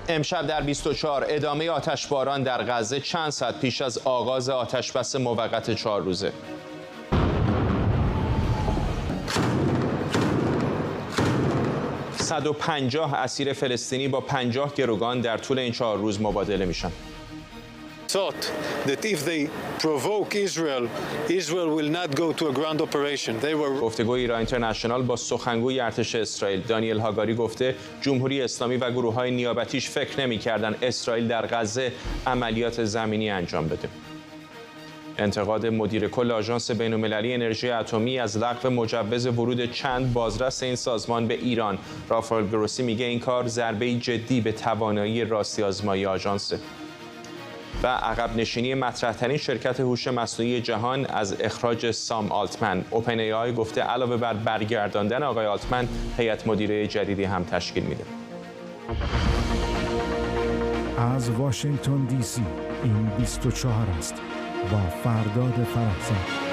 امشب در 24 ادامه آتشباران در غزه چند ساعت پیش از آغاز آتشبس موقت 4 روزه. صد و 50 اسیر فلسطینی با 50 گروگان در طول این 4 روز مبادله میشن. گفتگوی ایران اینترنشنال با سخنگوی ارتش اسرائیل دانیل هاگاری گفته جمهوری اسلامی و گروه‌های نیابتیش فکر نمی‌کردن اسرائیل در غزه عملیات زمینی انجام بده. انتقاد مدیر کل آژانس بین‌المللی انرژی اتمی از لغو مجوز ورود چند بازرس این سازمان به ایران. رافائل گروسی میگه این کار ضربه‌ای جدی به توانایی راستی آزمایی آژانسه. و عقب نشینی مطرح‌ترین شرکت هوش مصنوعی جهان از اخراج سام آلتمن. اوپن ای آی گفته علاوه بر برگرداندن آقای آلتمن، هیئت مدیره جدیدی هم تشکیل میده. از واشنگتن دی سی این 24 است با فرداد فرحزاد.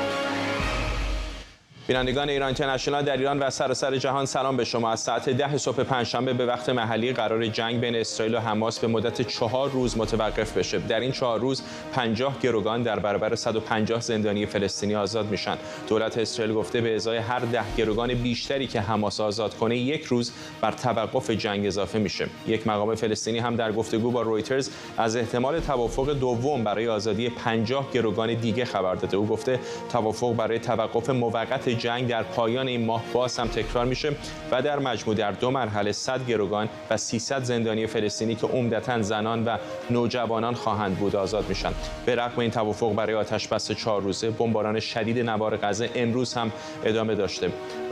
بینندگان ایران اینترنشنال در ایران و سراسر جهان سلام به شما. از ساعت 10 صبح پنجشنبه به وقت محلی قرار جنگ بین اسرائیل و حماس به مدت 4 روز متوقف بشه. در این 4 روز 50 گروگان در برابر 150 زندانی فلسطینی آزاد میشن. دولت اسرائیل گفته به ازای هر 10 گروگان بیشتری که حماس آزاد کنه 1 روز بر توقف جنگ اضافه میشه. یک مقام فلسطینی هم در گفتگو با رویترز از احتمال توافق دوم برای آزادی 50 گروگان دیگه خبر داده. او گفته توافق برای توقف موقت جنگ در پایان این ماه باز هم تکرار میشه و در مجموع در 2 مرحله 100 گروگان و 300 زندانی فلسطینی که عمدتاً زنان و نوجوانان خواهند بود آزاد میشن. به رغم این توافق برای آتشبس 4 روزه، بمباران شدید نوار غزه امروز هم ادامه داشته.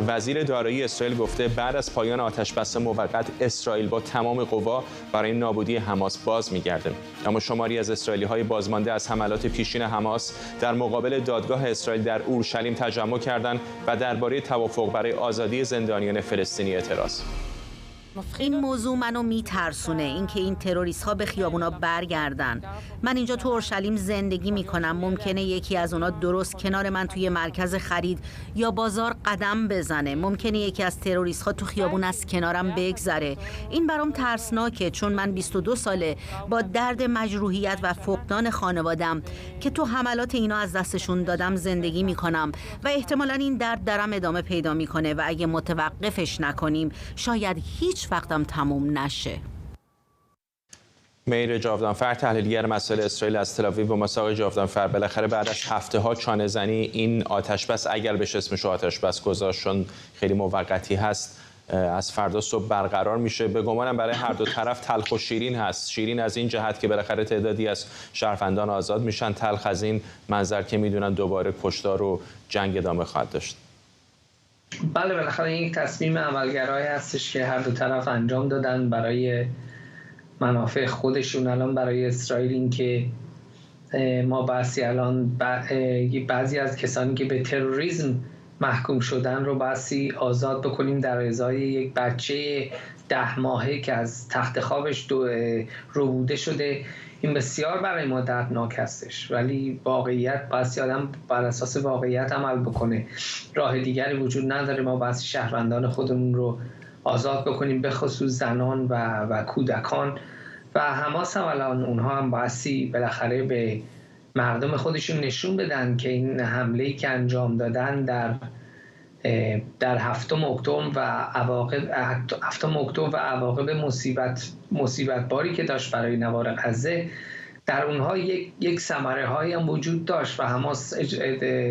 وزیر دارایی اسرائیل گفته بعد از پایان آتشبس موقت اسرائیل با تمام قوا برای نابودی حماس باز میگرده. اما شماری از اسرائیلی‌های بازمانده از حملات پیشین حماس در مقابل دادگاه اسرائیل در اورشلیم تجمع کردند و درباره توافق برای آزادی زندانیان فلسطینی اعتراض. این موضوع منو میترسونه، اینکه این تروریست ها به خیابونا برگردن. من اینجا تو اورشلیم زندگی میکنم، ممکنه یکی از اونا درست کنار من توی مرکز خرید یا بازار قدم بزنه، ممکنه یکی از تروریست ها تو خیابون از کنارم بگذره. این برام ترسناکه، چون من 22 ساله با درد مجروحیت و فقدان خانوادم که تو حملات اینا از دستشون دادم زندگی میکنم و احتمالاً این درد درم ادامه پیدا میکنه و اگه متوقفش نکنیم شاید هیچ وقتم تموم نشه. میر جاودانفر، تحلیلگر مسائل اسرائیل از تل‌آویو با مساق جاودانفر، بالاخره بعد از هفته‌ها چانه زنی این آتشبس، اگر بهش اسمش آتشبس گذاشتن، خیلی موقتی هست، از فردا صبح برقرار میشه. به گمانم برای هر دو طرف تلخ و شیرین هست. شیرین از این جهت که بالاخره تعدادی از شهروندان آزاد میشن، تلخ از این منظر که میدونن دوباره کشتار و جنگ ادامه خواهد داشت. بله، بالاخره یک تصمیم عملگرایی هستش که هر دو طرف انجام دادن برای منافع خودشون. الان برای اسرائیل این که ما بعضی از کسانی که به تروریسم محکوم شدن رو بسی آزاد بکنیم در ازای یک بچه 10 ماهه که از تخت خوابش ربوده شده، این بسیار برای ما دردناک هستش. ولی واقعیت بسی آدم بر اساس واقعیت عمل بکنه، راه دیگری وجود نداره. ما بسی شهروندان خودمون رو آزاد بکنیم، به خصوص زنان و کودکان. و حماس هم الان اونها هم بسی بالاخره به مردم خودشون نشون بدن که این حمله‌ای که انجام دادن در 7 اکتبر و عواقب مصیبت باری که داشت برای نوار غزه، در اونها یک ثمره هایی هم وجود داشت و حماس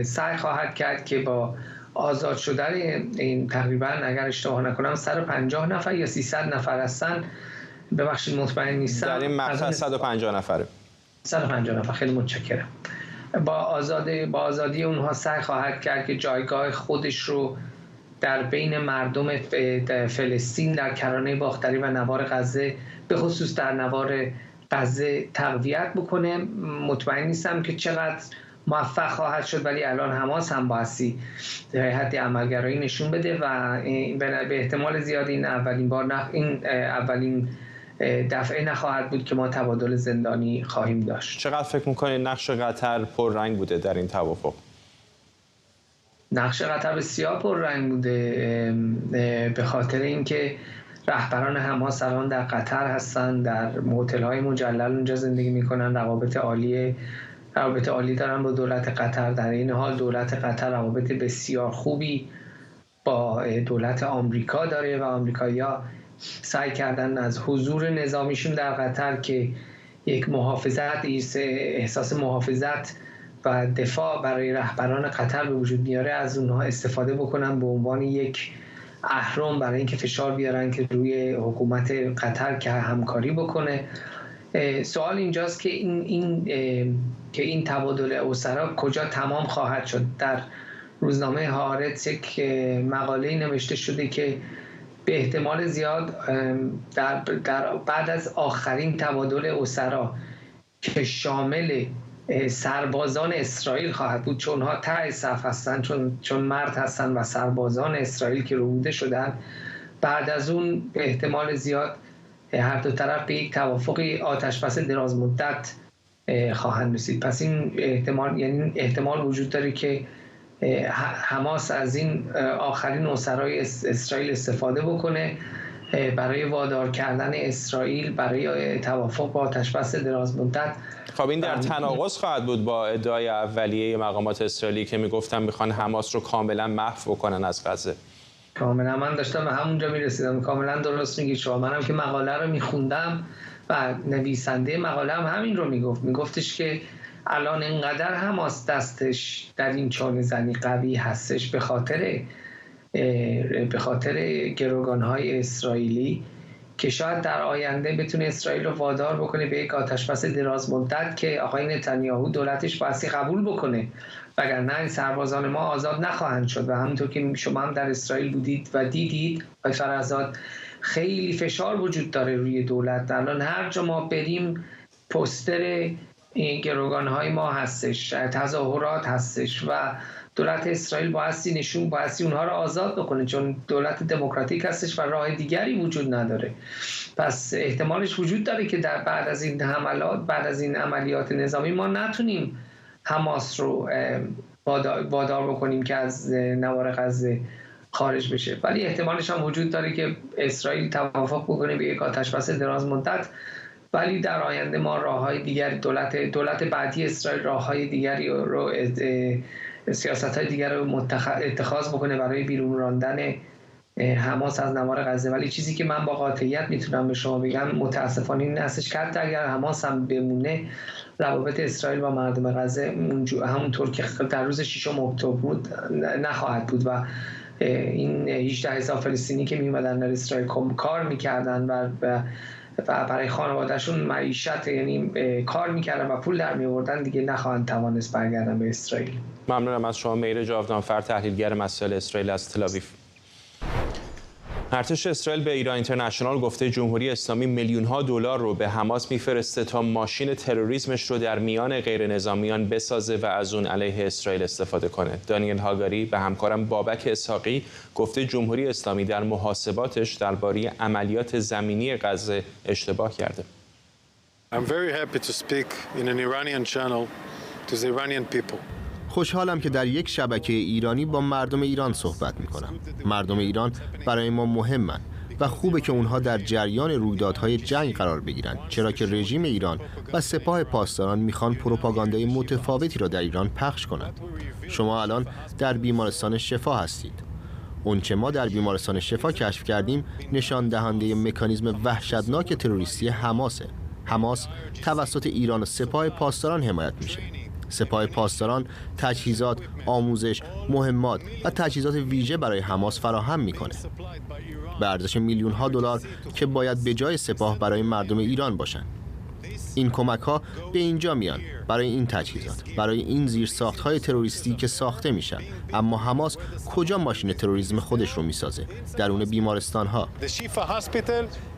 سعی خواهد کرد که با آزاد شدن این تقریبا اگر اشتباه نکنم 150 نفر یا 300 نفر هستن، ببخشید مطمئن نیستم، در این مقطع 150 نفره. 150 نفر، خیلی متشکرم. با آزادی اونها سعی خواهد کرد که جایگاه خودش رو در بین مردم فلسطین در کرانه باختری و نوار غزه، به خصوص در نوار غزه تقویت بکنه. مطمئن نیستم که چقدر موفق خواهد شد، ولی الان حماس هم بایستی حد عملگرایی نشون بده و به احتمال زیاد این اولین دفعه نخواهد بود که ما تبادل زندانی خواهیم داشت. چقدر فکر میکنید نقش قطر پررنگ بوده در این توافق؟ نقش قطر بسیار پررنگ بوده، به خاطر اینکه رهبران حماس الان در قطر هستن، در هتل‌های مجلل اونجا زندگی میکنن، روابط عالی دارن با دولت قطر. در این حال دولت قطر روابط بسیار خوبی با دولت آمریکا داره و آمریکایی‌ها سعی کردن از حضور نظامیشون در قطر که یک احساس محافظت و دفاع برای رهبران قطر به وجود میاره، از اونها استفاده بکنن به عنوان یک اهرم برای اینکه فشار بیارن که روی حکومت قطر که همکاری بکنه. سوال اینجاست که این تبادل اسرا کجا تمام خواهد شد. در روزنامه هارتز یک مقاله نوشته شده که به احتمال زیاد در بعد از آخرین تبادل اسرا که شامل سربازان اسرائیل خواهد بود، چون ها ته صف هستن، چون مرد هستن و سربازان اسرائیل که ربوده شدن، بعد از اون به احتمال زیاد هر دو طرف به یک توافقی آتشبس دراز مدت خواهند رسید. پس این احتمال وجود داره که حماس از این آخرین اسرای اسرائیل استفاده بکنه برای وادار کردن اسرائیل برای توافق با آتشبس دراز مدت. خب این در تناقض خواهد بود با ادعای اولیه مقامات اسرائیلی که میگفتن میخوان حماس رو کاملا محو بکنن از غزه. کاملا من داشتم به همونجا میرسیدم. کاملا درست میگی شما. منم که مقاله رو میخوندم و نویسنده مقاله هم همین رو میگفتش که الان اینقدر حماس دستش در این چانه زنی قوی هستش به خاطر گروگان‌های اسرائیلی که شاید در آینده بتونه اسرائیل رو وادار بکنه به یک آتشبس دراز مدت که آقای نتانیاهو دولتش بایستی قبول بکنه، وگرنه این سربازان ما آزاد نخواهند شد. و همونطور که شما هم در اسرائیل بودید و دیدید آقای فرزاد، خیلی فشار وجود داره روی دولت. الان هر جا ما بریم پوستر گروگان‌های ما هستش، تظاهرات هستش و دولت اسرائیل بایستی اونها رو آزاد بکنه، چون دولت دموکراتیک هستش و راه دیگری وجود نداره. پس احتمالش وجود داره که بعد از این عملیات نظامی ما نتونیم حماس رو وادار بکنیم که از نوار غزه خارج بشه، ولی احتمالش هم وجود داره که اسرائیل توافق بکنه به یک آتشبس دراز مدت، ولی در آینده ما راههای دیگری، دولت بعدی اسرائیل راههای دیگری رو سیاست‌های دیگر رو اتخاذ بکنه برای بیرون راندن حماس از نوار غزه. ولی چیزی که من با قاطعیت میتونم به شما بگم متاسفانه این هستش که حتی اگر حماس هم بمونه، روابط اسرائیل و مردم غزه همونطور که در روز 6 اکتبر بود نخواهد بود و این 18,000 فلسطینی که میومدن در اسرائیل کار میکردن و برای خانوادهشون معیشت، یعنی کار میکردن و پول در میوردن، دیگه نخواهند توانست برگردن به اسرائیل. ممنونم از شما مهر جاودانفر، تحلیلگر مسائل اسرائیل از تل‌آویو. ارتش اسرائیل به ایران اینترنشنال گفته جمهوری اسلامی میلیون‌ها دلار رو به حماس میفرسته تا ماشین تروریسمش رو در میان غیر نظامیان بسازه و از اون علیه اسرائیل استفاده کنه. دانیل هاگاری به همکارم بابک اسحاقی گفته جمهوری اسلامی در محاسباتش درباره عملیات زمینی غزه اشتباه کرده. I'm very happy to speak in an Iranian channel to the Iranian people. خوشحالم که در یک شبکه ایرانی با مردم ایران صحبت میکنم. مردم ایران برای ما مهمن و خوبه که اونها در جریان رویدادهای جنگ قرار بگیرن، چرا که رژیم ایران و سپاه پاسداران میخوان پروپاگاندای متفاوتی را در ایران پخش کنند. شما الان در بیمارستان شفا هستید. اون چه ما در بیمارستان شفا کشف کردیم نشان دهنده مکانیزم وحشتناک تروریستی حماسه. حماس توسط ایران و سپاه پاسداران حمایت میشه. سپاه پاسداران تجهیزات، آموزش، مهمات و تجهیزات ویژه برای حماس فراهم میکنه به ارزش میلیون‌ها دلار که باید به جای سپاه برای مردم ایران باشن. این کمک‌ها به اینجا میان برای این تجهیزات، برای این زیرساخت‌های تروریستی که ساخته میشن. اما حماس کجا ماشین تروریسم خودش رو میسازه؟ درون بیمارستان‌ها.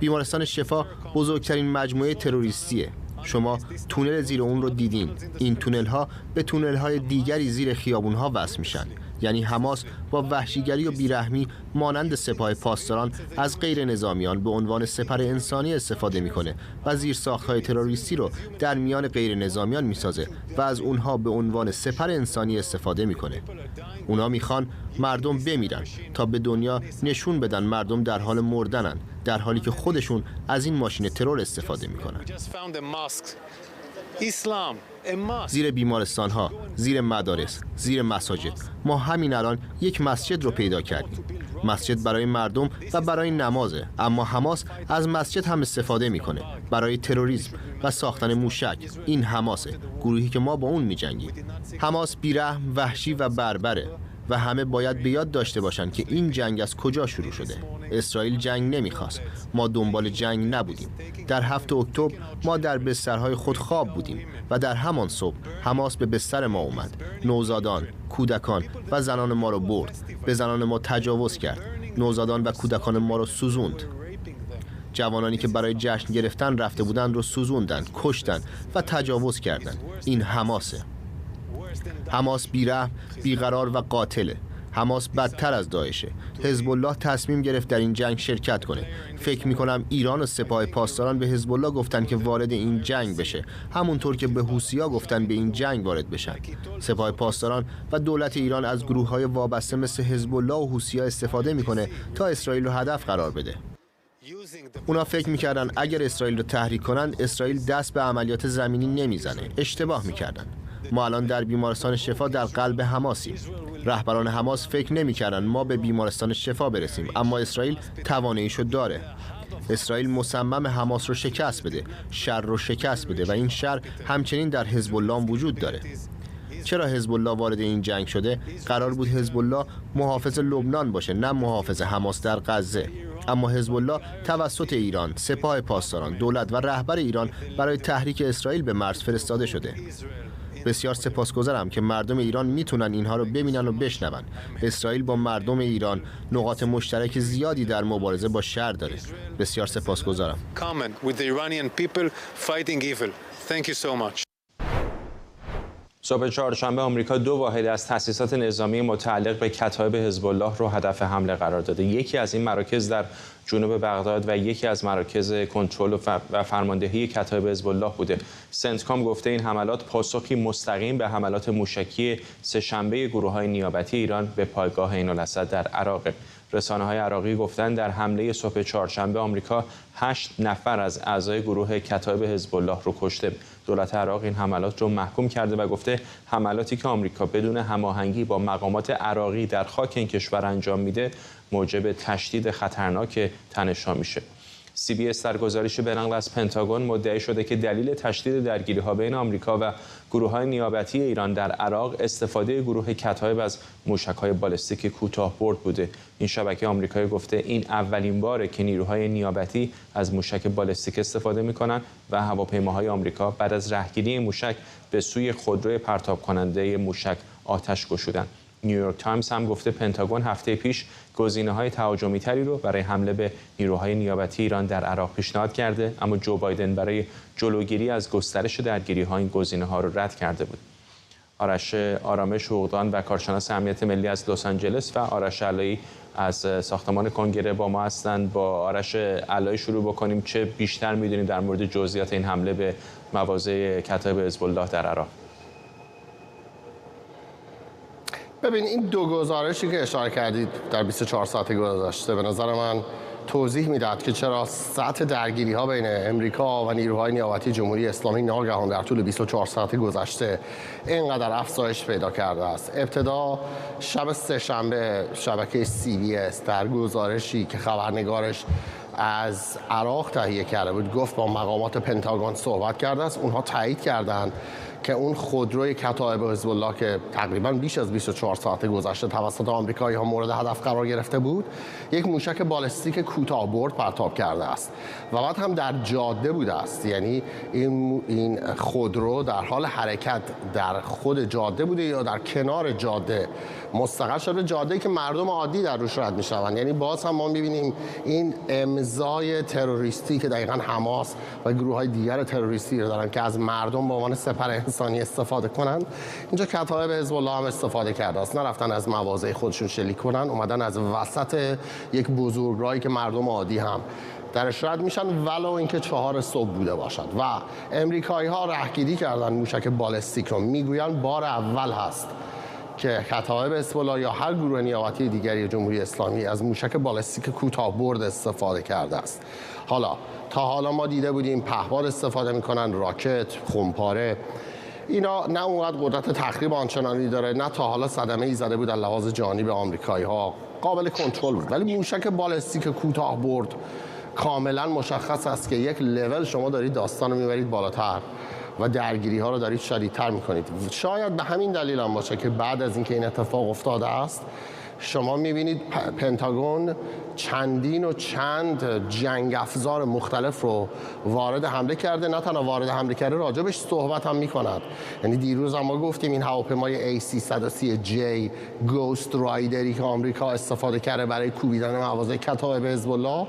بیمارستان شفا بزرگترین مجموعه تروریستیه. شما تونل زیر اون رو دیدین. این تونل ها به تونل های دیگری زیر خیابون ها وصل میشن. یعنی حماس با وحشیگری و بیرحمی مانند سپاه پاسداران از غیر نظامیان به عنوان سپر انسانی استفاده میکنه و زیرساخت‌های تروریستی رو در میان غیر نظامیان میسازه و از اونها به عنوان سپر انسانی استفاده میکنه. اونا میخوان مردم بمیرن تا به دنیا نشون بدن مردم در حال مردنن، در حالی که خودشون از این ماشین ترور استفاده میکنن. زیر بیمارستان‌ها، زیر مدارس، زیر مساجد ما همین الان یک مسجد رو پیدا کردیم. مسجد برای مردم و برای نمازه، اما حماس از مسجد هم استفاده میکنه برای تروریسم و ساختن موشک. این حماسه، گروهی که ما با اون میجنگیم. حماس بیرحم، وحشی و بربره و همه باید به یاد داشته باشن که این جنگ از کجا شروع شده. اسرائیل جنگ نمیخواست. ما دنبال جنگ نبودیم. در 7 اکتبر ما در بسترهای خود خواب بودیم و در همان صبح حماس به بستر ما اومد. نوزادان، کودکان و زنان ما رو برد. به زنان ما تجاوز کرد. نوزادان و کودکان ما رو سوزوند. جوانانی که برای جشن گرفتن رفته بودند رو سوزوندن، کشتن و تجاوز کردند. این حماسه. حماس بیرحم، بیقرار و قاتله. حماس بدتر از داعشه. حزب الله تصمیم گرفت در این جنگ شرکت کنه. فکر میکنم ایران و سپاه پاسداران به حزب الله گفتن که وارد این جنگ بشه، همونطور که به حوثی‌ها گفتن به این جنگ وارد بشن. سپاه پاسداران و دولت ایران از گروه‌های وابسته مثل حزب الله و حوثی‌ها استفاده میکنه تا اسرائیل رو هدف قرار بده. اونا فکر میکردن اگر اسرائیل رو تحریک کنن، اسرائیل دست به عملیات زمینی نمیزنه. اشتباه میکردن. ما الان در بیمارستان شفا در قلب حماسیم. رهبران حماس فکر نمی‌کردن ما به بیمارستان شفا برسیم، اما اسرائیل تواناییشو داره. اسرائیل مصمم حماس رو شکست بده، شر رو شکست بده و این شر همچنین در حزب الله وجود داره. چرا حزب الله وارد این جنگ شده؟ قرار بود حزب الله محافظ لبنان باشه، نه محافظ حماس در غزه. اما حزب الله توسط ایران، سپاه پاسداران، دولت و رهبر ایران برای تحریک اسرائیل به مرز فرستاده شده. بسیار سپاسگزارم که مردم ایران میتونن اینها رو ببینن و بشنون. اسرائیل با مردم ایران نقاط مشترک زیادی در مبارزه با شر داره. بسیار سپاسگزارم. صبح چهارشنبه آمریکا 2 واحد از تأسیسات نظامی متعلق به کتایب حزب الله رو هدف حمله قرار داده. یکی از این مراکز در جنوب بغداد و یکی از مراکز کنترل و فرماندهی کتایب حزب الله بوده. سنتکام گفته این حملات پاسخی مستقیم به حملات موشکی سه‌شنبه گروه‌های نیابتی ایران به پایگاه عین‌الاسد در عراق. رسانه‌های عراقی گفتند در حمله صبح چهارشنبه آمریکا 8 نفر از اعضای گروه کتایب حزب الله رو کشته. دولت عراق این حملات رو محکوم کرده و گفته حملاتی که آمریکا بدون هماهنگی با مقامات عراقی در خاک این کشور انجام میده موجب تشدید خطرناک تنش‌ها میشه. CBS در گزارشی به نقل از پنتاگون مدعی شده که دلیل تشدید درگیری‌ها بین آمریکا و گروه‌های نیابتی ایران در عراق استفاده گروه کتایب از موشک‌های بالستیک کوتاه‌برد بوده. این شبکه آمریکایی گفته این اولین باره که نیروهای نیابتی از موشک بالستیک استفاده می‌کنند و هواپیماهای آمریکا بعد از رهگیری موشک به سوی خودروی پرتاب کننده موشک آتش گشودند. نیویورک تایمز هم گفته پنتاگون هفته پیش گزینه‌های تهاجمی‌تری رو برای حمله به نیروهای نیابتی ایران در عراق پیشنهاد کرده، اما جو بایدن برای جلوگیری از گسترش درگیری‌ها این گزینه‌ها رو رد کرده بود. آرش آرامش حقوقدان و کارشناس امنیت ملی از لس آنجلس و آرش علایی از ساختمان کنگره با ما هستند. با آرش علایی شروع بکنیم. چه بیشتر می‌دونید در مورد جزئیات این حمله به مواضع کتایب حزب الله در عراق؟ ببین، این دو گزارشی که اشاره کردید در 24 ساعت گذشته به نظر من توضیح میداد که چرا سطح درگیری ها بین امریکا و نیروهای نیابتی جمهوری اسلامی ناگهان در طول 24 ساعت گذشته اینقدر افزایش پیدا کرده است. ابتدا شب سه‌شنبه شبکه CBS در گزارشی که خبرنگارش از عراق تهیه کرده بود گفت با مقامات پنتاگون صحبت کرده است. اونها تایید کردند که اون خودروی کتایب حزب الله که تقریبا بیش از 24 ساعت گذشته توسط آمریکایی‌ها مورد هدف قرار گرفته بود، یک موشک بالستیک کوتاه‌برد پرتاب کرده است و بعد هم در جاده بوده است. یعنی این خودرو در حال حرکت در خود جاده بوده یا در کنار جاده مستقر شده، جاده‌ای که مردم عادی در روش رد می‌شوند. یعنی باز هم ما می‌بینیم این امضای تروریستی که دقیقاً حماس و گروه‌های دیگر تروریستی رو دارن که از مردم به عنوان سپر ثانیه استفاده کنن. اینجا کتایب حزب الله هم استفاده کرده است، نرفتن از مواضع خودشون شلیک کنن، اومدن از وسط یک بزرگراهی که مردم عادی هم درش رد میشن ولو اینکه 4 صبح بوده باشد. و امریکایی ها رهگیری کردن موشک بالستیک رو، میگویند بار اول هست که کتایب حزب الله یا هر گروه نیابتی دیگری جمهوری اسلامی از موشک بالستیک کوتاه برد استفاده کرده است. تا حالا ما دیده بودیم پهپاد استفاده میکنن، راکت، خمپاره، اینا نه اونقدر قدرت تخریب آنچنانی داره، نه تا حالا صدمه ای زده بود از لحاظ جانی به آمریکایی ها، قابل کنترل بود. ولی موشک بالستیک کوتاه برد کاملا مشخص است که یک لول شما دارید داستان رو میبرید بالاتر و درگیری ها رو دارید شدیدتر میکنید. شاید به همین دلیل هم باشه که بعد از اینکه این اتفاق افتاده است شما میبینید پنتاگون چندین و چند جنگ افزار مختلف رو وارد حمله کرده. نه تنها وارد حمله کرده، راجبش صحبت هم میکند. یعنی دیروز هم ما گفتیم این هواپیمای A330J گوست رایدری که آمریکا استفاده کرده برای کوبیدن مواضع کتایب حزب الله،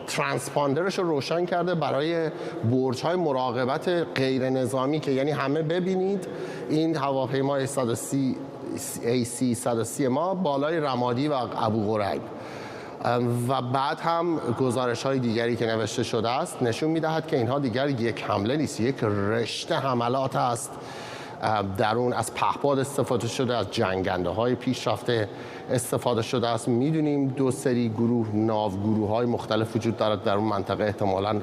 ترانسپاندرش رو روشن کرده برای برج‌های مراقبت غیر نظامی، که یعنی همه ببینید این هواپیمای AC-130 ما بالای رمادی و ابو غریب. و بعد هم گزارش های دیگری که نوشته شده است نشون میدهد که اینها دیگر یک حمله نیست، یک رشته حملات است. در اون از پهپاد استفاده شده، از جنگنده های پیشرفته استفاده شده است. میدونیم 2 سری گروه، ناوگروه های مختلف وجود دارد در اون منطقه. احتمالاً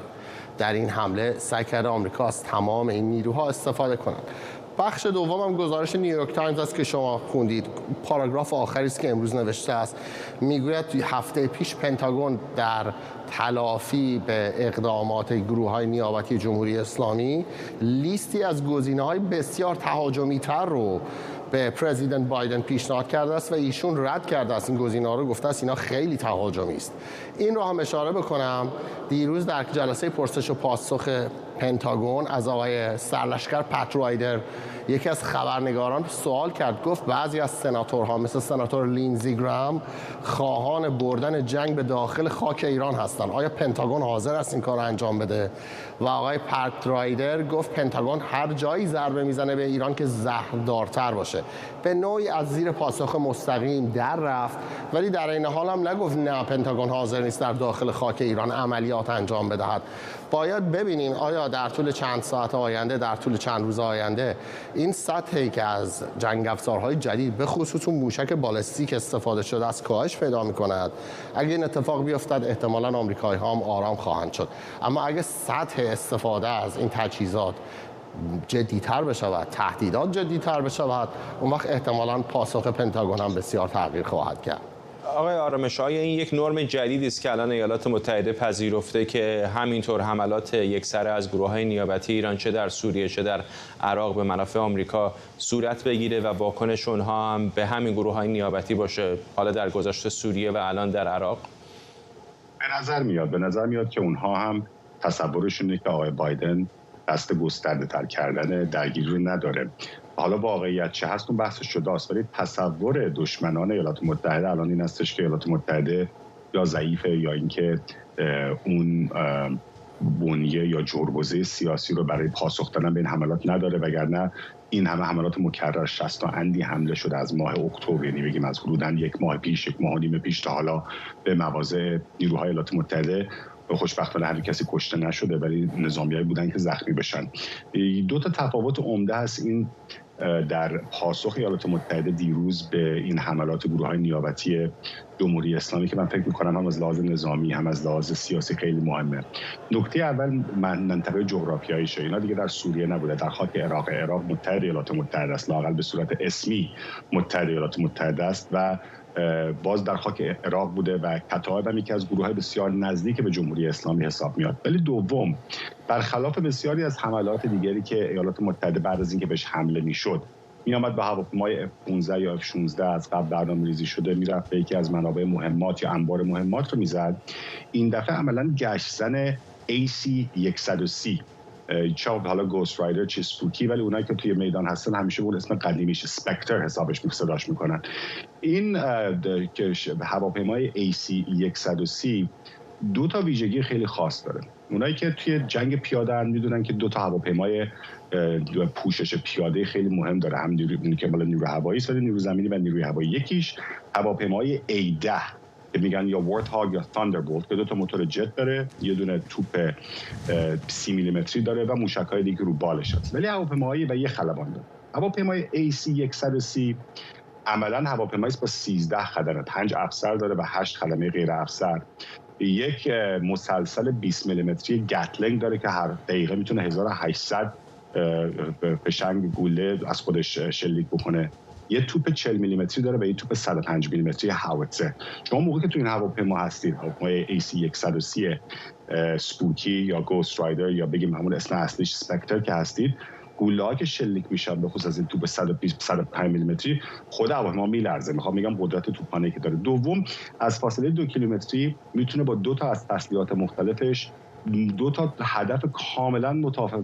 در این حمله سعی کرده آمریکا از تمام این نیروها استفاده کنند. بخش دوم هم گزارش نیویورک تایمز است که شما خوندید. پاراگراف آخری است که امروز نوشته است، میگوید هفته پیش پنتاگون در تلافی به اقدامات گروه‌های نیابتی جمهوری اسلامی لیستی از گزینه‌های بسیار تهاجمی‌تر رو به پرزیدنت بایدن پیشنهاد کرده است و ایشون رد کرده است. این گزینه‌ها رو گفته است اینا خیلی تهاجمی است. این رو هم اشاره بکنم، دیروز در جلسه پرسش و پاسخ پنتاگون از آقای سرلشکر پت رایدر یکی از خبرنگاران سوال کرد، گفت بعضی از سناتورها مثل سناتور لینزی گرام خواهان بردن جنگ به داخل خاک ایران هستند. آیا پنتاگون حاضر است این کار رو انجام بده؟ و آقای پت رایدر گفت پنتاگون هر جایی ضربه میزنه به ایران که زهردارتر باشه. به نوعی از زیر پاسخ مستقیم در رفت، ولی در این حال هم نگفت نه پنتاگون حاضر نیست در داخل خاک ایران عملیات انجام بدهد. باید ببینیم آیا در طول چند ساعت آینده، در طول چند روز آینده این سطحی که از جنگ افزارهای جدید به خصوص موشک بالستیک استفاده شده است کاهش پیدا می‌کند. اگه این اتفاق بیفتد احتمالاً آمریکایی‌ها هم آرام خواهند شد. اما اگه سطح استفاده از این تجهیزات جدی‌تر بشود، تهدیدات جدی‌تر بشود، اون وقت احتمالاً پاسخ پنتاگون هم بسیار تغییر خواهد کرد. آقای آرامش، آیا این یک نرم جدیدی است که الان ایالات متحده پذیرفته که همینطور حملات یکسره از گروه‌های نیابتی ایران چه در سوریه چه در عراق به منافع آمریکا صورت بگیره و واکنش اونها هم به همین گروه‌های نیابتی باشه، حالا در گذشته سوریه و الان در عراق؟ به نظر میاد که اونها هم تصورشونه که آقای بایدن دست گسترده تر کردن درگیری رو نداره. حالا واقعیت چه هست اون بحث شده است، ولی تصور دشمنان ایالات متحده الان این هستش که ایالات متحده یا ضعیفه یا اینکه اون بنیه یا جربوزه سیاسی رو برای پاسخ دادن به این حملات نداره، وگرنه این همه حملات مکرر 60 تا اندی حمله شده از ماه اکتبر، یعنی بگیم از حدوداً 1 ماه پیش 1 ماه و نیم پیش تا حالا به مواضع نیروهای ایالات متحده. خوشبختانه هر کسی کشته نشده ولی نظامیایی بودن که زخمی بشن. 2 تا تفاوت عمده هست این در پاسخ ایالات متحده دیروز به این حملات گروه‌های نیابتی جمهوری اسلامی که من فکر می‌کنم هم از لحاظ نظامی هم از لحاظ سیاسی خیلی مهمه. نکته اول منطقه جغرافیاییشه. اینا دیگه در سوریه نبوده، در خاک عراق متحد ایالات متحده است، لااقل به صورت اسمی متحد ایالات متحده است و باز در خاک عراق بوده و کتایب هم یکی از گروه‌های بسیار نزدیک به جمهوری اسلامی حساب میاد. ولی دوم، برخلاف بسیاری از حملات دیگری که ایالات متحده بعد از اینکه بهش حمله میشد میامد به هواپیمای F-15 یا F-16 از قبل برنامه‌ریزی شده میرفت به یکی از منابع مهمات یا انبار مهمات رو میزد، این دفعه عملاً گشتن AC-130 چه حالا گوست رایدر چه سپوکی، ولی اونایی که توی میدان هستن همیشه اون اسم قدیمیش اسپکتر حسابش صداش میکنن. این هواپیمای AC-130 دو تا ویژگی خیلی خاص داره. اونایی که توی جنگ پیاده میدونن که دو تا هواپیمای پوشش پیاده خیلی مهم داره، هم نیروی که مال نیروی هوایی است، نیروی زمینی و نیروی هوایی. یکیش هواپیمای A-10 که میگن یا وورت هاگ یا تاندربولت که دو تا موتور جت داره، یه دونه توپ 30 میلیمتری داره و موشک‌های دیگه رو بالش هست. ولی هواپیمایی و یه خلبان داره. هواپیمای AC-130 عملاً هواپیمایی است با 13 خدمه، 5 افسر داره و 8 خدمه غیر افسر. یک مسلسل 20 میلیمتری گتلینگ داره که هر دقیقه میتونه 1800 فشنگ گوله از خودش شلیک بکنه. یه توپ 40 میلیمتری داره و یه توپ 105 میلیمتری هاویتزر. شما موقعی که تو این هواپیما هستید، هواپیمای AC-130 سپوکی یا گوست رایدر یا بگیم همون اسم اصلیش اسپکتر که هستید، گوله‌ها که شلیک میشن به خصوص از این توپ 105 میلیمتری خود هواپیما میلرزه. میگم قدرت توپخانه‌ای که داره. دوم، از فاصله 2 کیلومتری میتونه با دو تا از تسلیحات مختلفش دو تا هدف کاملا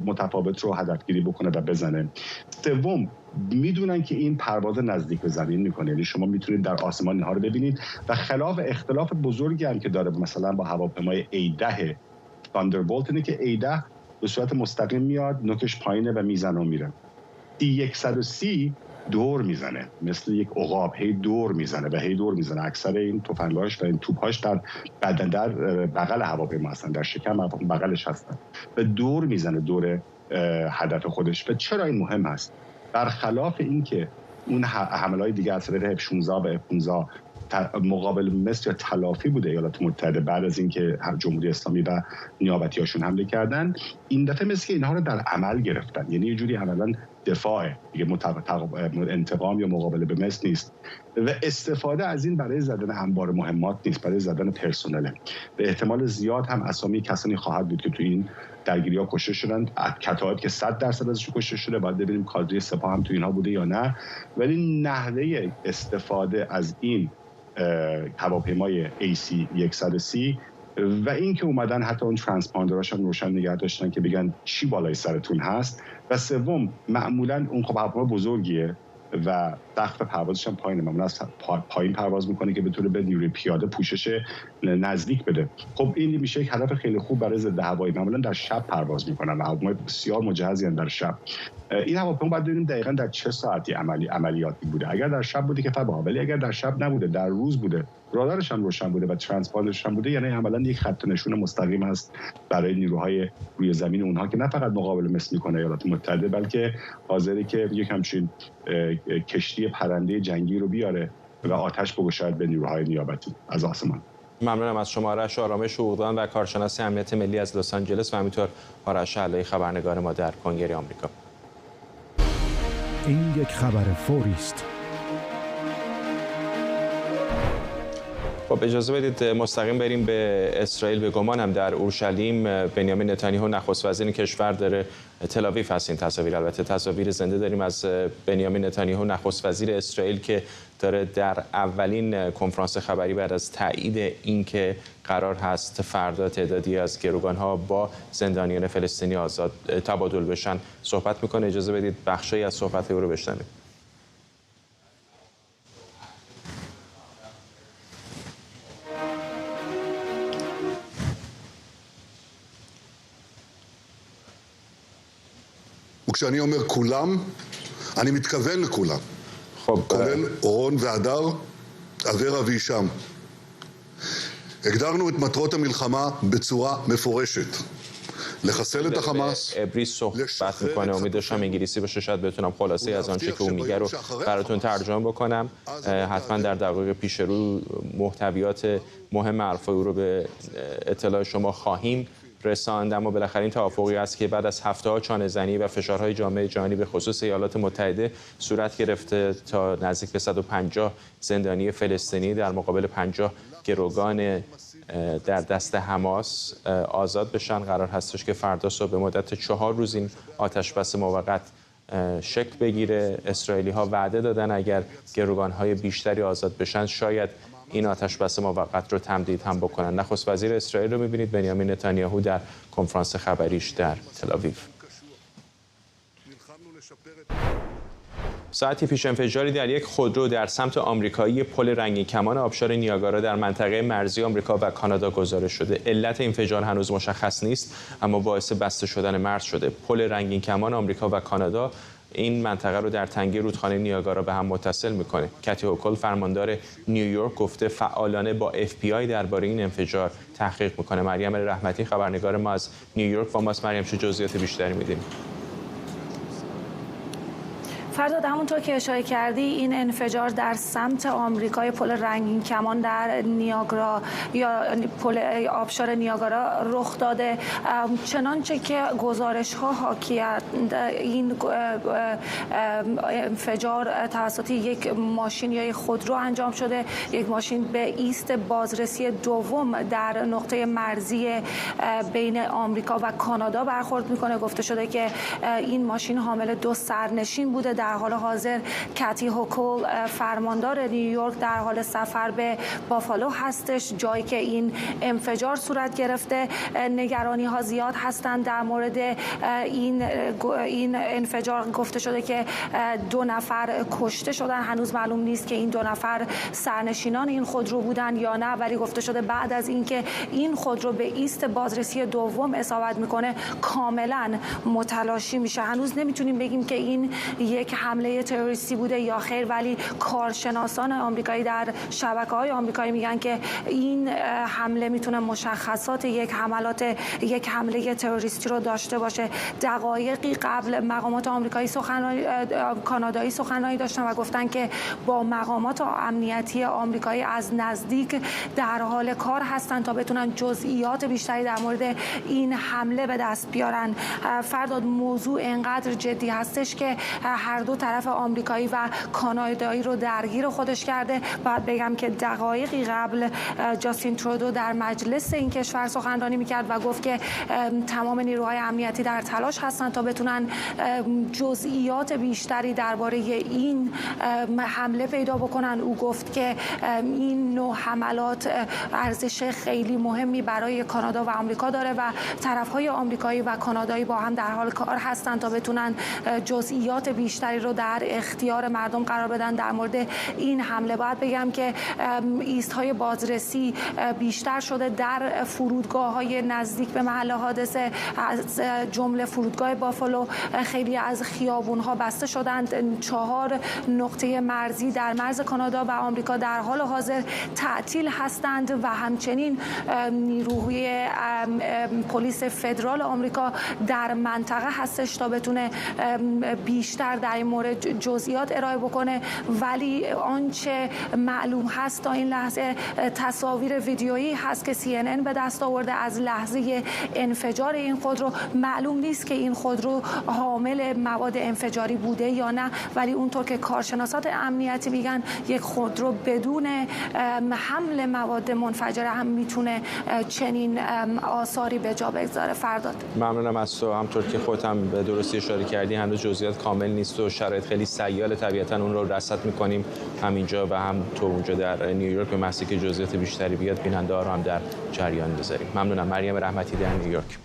متفاوت رو هدفگیری بکنه و بزنه. سوم، میدونن که این پرواز نزدیک به زمین میکنه، یعنی شما میتونید در آسمان اینها رو ببینید و خلاف اختلاف بزرگی هم که داره مثلا با هواپیمای A-10 تاندربولت اینه که A-10 به صورت مستقیم میاد، نوکش پایینه و میزنه و میره. C-130 دور میزنه، مثل یک عقاب هی دور میزنه و هی دور میزنه. اکثر این تفنگاش و این توپاش در بغل هواپیما هستن، در شکم هواپیما بغلش هستن و دور میزنه دور هدف خودش. و چرا این مهم هست؟ برخلاف این که اون حمله‌های دیگه از طریق F-16 و F-15 مقابل مصر یا تلافی بوده ایالات متحده بعد از اینکه جمهوری اسلامی و نیابتی‌هاشون حمله کردن، این دفعه مثل که اینها رو در عمل گرفتن. یعنی یه جوری عملاً دفاع دیگه، انتقام یا مقابله به مصر نیست و استفاده از این برای زدن انبار مهمات نیست، برای زدن پرسنله. به احتمال زیاد هم اسامی کسانی خواهد بود که تو این درگیری‌ها کشته شدن. کتایب که 100% ازشون کشته شده، باید ببینیم کادری سپاه هم تو اینها بوده یا نه. ولی نحوه استفاده از این هواپیمای AC-130 و این که اومدن حتی اون ترانسپاندراش هم روشن نگه داشتن که بگن چی بالای سرتون هست. و سوم، معمولا اون خب هواپیما بزرگیه و سقف پروازش هم پایینه، معمولا از پایین پرواز میکنه که بتونه به نیروی پیاده پوشش نزدیک بده. خب این میشه یک هدف خیلی خوب برای ضد هوایی. معمولا در شب پرواز میکنن و هواپیما بسیار مجهزی در شب. این هواپیما باید ببینیم دقیقاً در چه ساعتی عملیاتی بوده. اگر در شب بوده که فبا، ولی اگر در شب نبوده، در روز بوده، رادارش هم روشن بوده و ترانسپاندرش هم بوده، یعنی عملاً یک خط نشون مستقیم هست برای نیروهای روی زمین اونها که نه فقط مقابله مصر میکنه ایالات متحده، بلکه حاضری که یک همچین کشتی پرنده جنگی رو بیاره و آتش بگشاید به نیروهای نیابتی از آسمان. ممنونم از شما آرش آرامش حقوقدان و کارشناس امنیت ملی از لس آنجلس و همینطور آرش علایی خبرنگار ما در کنگره آمریکا. این یک خبر فوری است. خب اجازه بدید مستقیم بریم به اسرائیل. به گمانم در اورشلیم بنیامین نتانیاهو نخست وزیر کشور داره تل آویو هست. این تصاویر، البته تصاویر زنده داریم از بنیامین نتانیاهو نخست وزیر اسرائیل که داره در اولین کنفرانس خبری بعد از تایید اینکه قرار هست فردا تعدادی از گروگان‌ها با زندانیان فلسطینی آزاد تبادل بشن صحبت میکنه. اجازه بدید بخشی از صحبت او رو بشنویم. וכשאני אומר כולם, אני מתכוון לכולם. כולל אורון והדר, אברה וישם. הגדרנו את מטרות המלחמה בצורה מפורשת. לחסל את החמאס. ابریز صحبت میکنه. امید داشتم انگلیسی باشه، شاید بتونم خلاصه از آنچه که اون میگه رو براتون ترجمه بکنم. حتما در دقایق پیش رو محتویات مهم حرفای او رو به اطلاع شما خواهیم رساند. اما بالاخره این توافقی است که بعد از هفته‌ها چانه‌زنی و فشارهای جامعه جهانی به خصوص ایالات متحده صورت گرفته تا نزدیک به 150 زندانی فلسطینی در مقابل 50 گروگان در دست حماس آزاد بشن. قرار هستش که فردا صبح به مدت 4 روز این آتشبس موقت شکل بگیره. اسرائیلی‌ها وعده دادن اگر گروگان‌های بیشتری آزاد بشن شاید این آتشبس موقت رو تمدید هم بکنن. نخست وزیر اسرائیل رو می‌بینید بنیامین نتانیاهو در کنفرانس خبریش در تل آویو. ساعتی پیش انفجاری در یک خودرو در سمت آمریکایی پل رنگین کمان آبشار نیاگارا در منطقه مرزی آمریکا و کانادا گزارش شده. علت انفجار هنوز مشخص نیست، اما باعث بسته شدن مرز شده. پل رنگین کمان آمریکا و کانادا این منطقه رو در تنگه رودخانه نیاگارا به هم متصل میکنه. کتی هوکل فرماندار نیویورک گفته فعالانه با FBI درباره این انفجار تحقیق میکنه. مریم رحمتی خبرنگار ما از نیویورک با ماست. مریم چه جزئیات بیشتری میدیم؟ فرداد، همونطور که اشاره کردی این انفجار در سمت آمریکای پل رنگین کمان در نیاگارا یا پل آبشار نیاگارا رخ داده. چنانچه که گزارش ها حاکیت این انفجار توسط یک ماشین یا یک خودرو انجام شده. یک ماشین به ایست بازرسی دوم در نقطه مرزی بین آمریکا و کانادا برخورد میکنه. گفته شده که این ماشین حامل 2 سرنشین بوده. در حال حاضر کتی هوکل فرماندار نیویورک در حال سفر به بافالو هستش، جایی که این انفجار صورت گرفته. نگرانی ها زیاد هستند در مورد این انفجار. گفته شده که 2 نفر کشته شدن. هنوز معلوم نیست که این 2 نفر سرنشینان این خودرو بودن یا نه، ولی گفته شده بعد از اینکه این خودرو به ایست بازرسی دوم اصابت میکنه کاملا متلاشی میشه. هنوز نمیتونیم بگیم که این یک حمله تروریستی بوده یا خیر، ولی کارشناسان آمریکایی در شبکه‌های آمریکایی میگن که این حمله میتونه مشخصات یک حمله تروریستی رو داشته باشه. دقایقی قبل مقامات آمریکایی کانادایی سخنرانی داشتن و گفتن که با مقامات امنیتی آمریکایی از نزدیک در حال کار هستن تا بتونن جزئیات بیشتری در مورد این حمله به دست بیارن. فرداد، موضوع انقدر جدی هستش که هر دو طرف آمریکایی و کانادایی رو درگیر خودش کرده. باید بگم که دقایقی قبل جاستین ترودو در مجلس این کشور سخنرانی میکرد و گفت که تمام نیروهای امنیتی در تلاش هستن تا بتونن جزئیات بیشتری درباره این حمله پیدا بکنن. او گفت که این نوع حملات ارزش خیلی مهمی برای کانادا و آمریکا داره و طرفهای آمریکایی و کانادایی با هم در حال کار هستن تا بتونن جزئیات بیشتری رو در اختیار مردم قرار بدن. در مورد این حمله باید بگم که ایست‌های بازرسی بیشتر شده در فرودگاه‌های نزدیک به محل حادثه، از جمله فرودگاه بافالو. خیلی از خیابون‌ها بسته شدند. 4 نقطه مرزی در مرز کانادا و آمریکا در حال حاضر تعطیل هستند و همچنین نیروی پلیس فدرال آمریکا در منطقه هستش تا بتونه بیشتر در این مورد جزئیات ارائه بکنه. ولی آنچه معلوم هست تا این لحظه تصاویر ویدیویی هست که CNN به دست آورده از لحظه انفجار این خودرو. معلوم نیست که این خودرو حامل مواد انفجاری بوده یا نه، ولی اونطور که کارشناسات امنیتی میگن یک خودرو بدون حمل مواد منفجره هم میتونه چنین آثاری به جا بگذاره. فرداد، ممنونم از تو. همطور که خودت هم به درستی اشاره کردی هنوز جزئیات کامل نیست و شرایط خیلی سیال، طبیعتاً اون رو رصد می‌کنیم همینجا و هم تو اونجا در نیویورک به محضی که جزئیات بیشتری بیاد بیننده‌ها رو هم در جریان بذاریم. ممنونم. مریم رحمتی در نیویورک.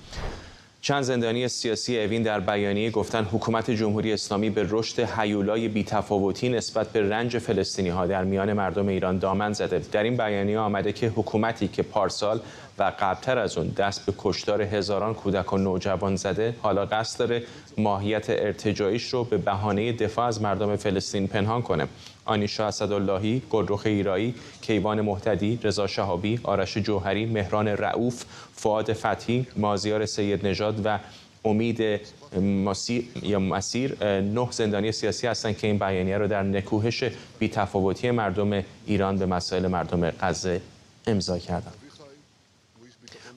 چند زندانی سیاسی اوین در بیانیه گفتن حکومت جمهوری اسلامی به رشد هیولای بی‌تفاوتی نسبت به رنج فلسطینی‌ها در میان مردم ایران دامن زده. در این بیانیه آمده که حکومتی که پارسال و قبلتر از اون دست به کشتار هزاران کودک و نوجوان زده، حالا قصد داره ماهیت ارتجاعیش رو به بهانه دفاع از مردم فلسطین پنهان کنه. آنیشا اسداللهی، گلرخ ایرایی، کیوان مهتدی، رضا شهابی، آرش جوهری، مهران رؤوف، فؤاد فتحی، مازیار سید نژاد و امید مسیر 9 زندانی سیاسی هستند که این بیانیه رو در نکوهش بی‌تفاوتی مردم ایران به مسائل مردم غزه امضا کردند.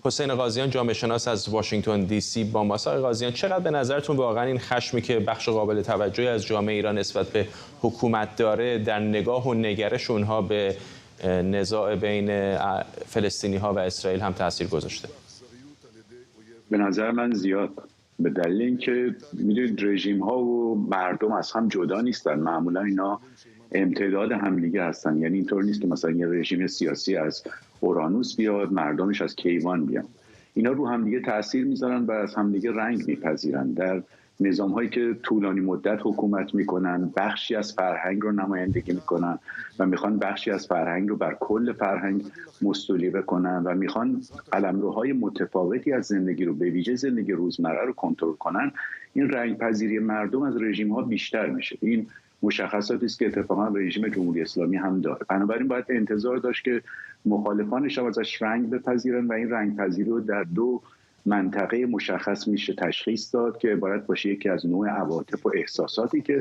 حسین قاضیان جامعه شناس از واشنگتن دی سی با ماست. آقای قاضیان، چقدر به نظرتون واقعا این خشمی که بخش قابل توجهی از جامعه ایران نسبت به حکومت داره در نگاه و نگرش اونها به نزاع بین فلسطینی‌ها و اسرائیل هم تاثیر گذاشته؟ به نظر من زیاد، به دلیل اینکه می‌دونید رژیم‌ها و مردم از هم جدا نیستن. معمولا اینا امتداد همدیگه هستن. یعنی اینطور نیست که مثلا یه رژیم سیاسی از اورانوس بیاد مردمش از کیوان بیان. اینا رو همدیگه تاثیر میذارن و از همدیگه رنگ میپذیرن. در نظام‌هایی که طولانی مدت حکومت میکنن بخشی از فرهنگ رو نمایندگی میکنن و میخوان بخشی از فرهنگ رو بر کل فرهنگ مستولی بکنن و میخوان قلمروهای متفاوتی از زندگی رو به ویژه زندگی روزمره رو کنترل کنن، این رنگ پذیری مردم از رژیم‌ها بیشتر میشه. این مشخصاتی است که اتفاقا رژیم جمهوری اسلامی هم داره. بنابراین باید انتظار داشت که مخالفانش هم ازش رنگ بپذیرن و این رنگ پذیری رو در دو منطقه مشخص میشه تشخیص داد که عبارت باشه یکی از نوع عواطف و احساساتی که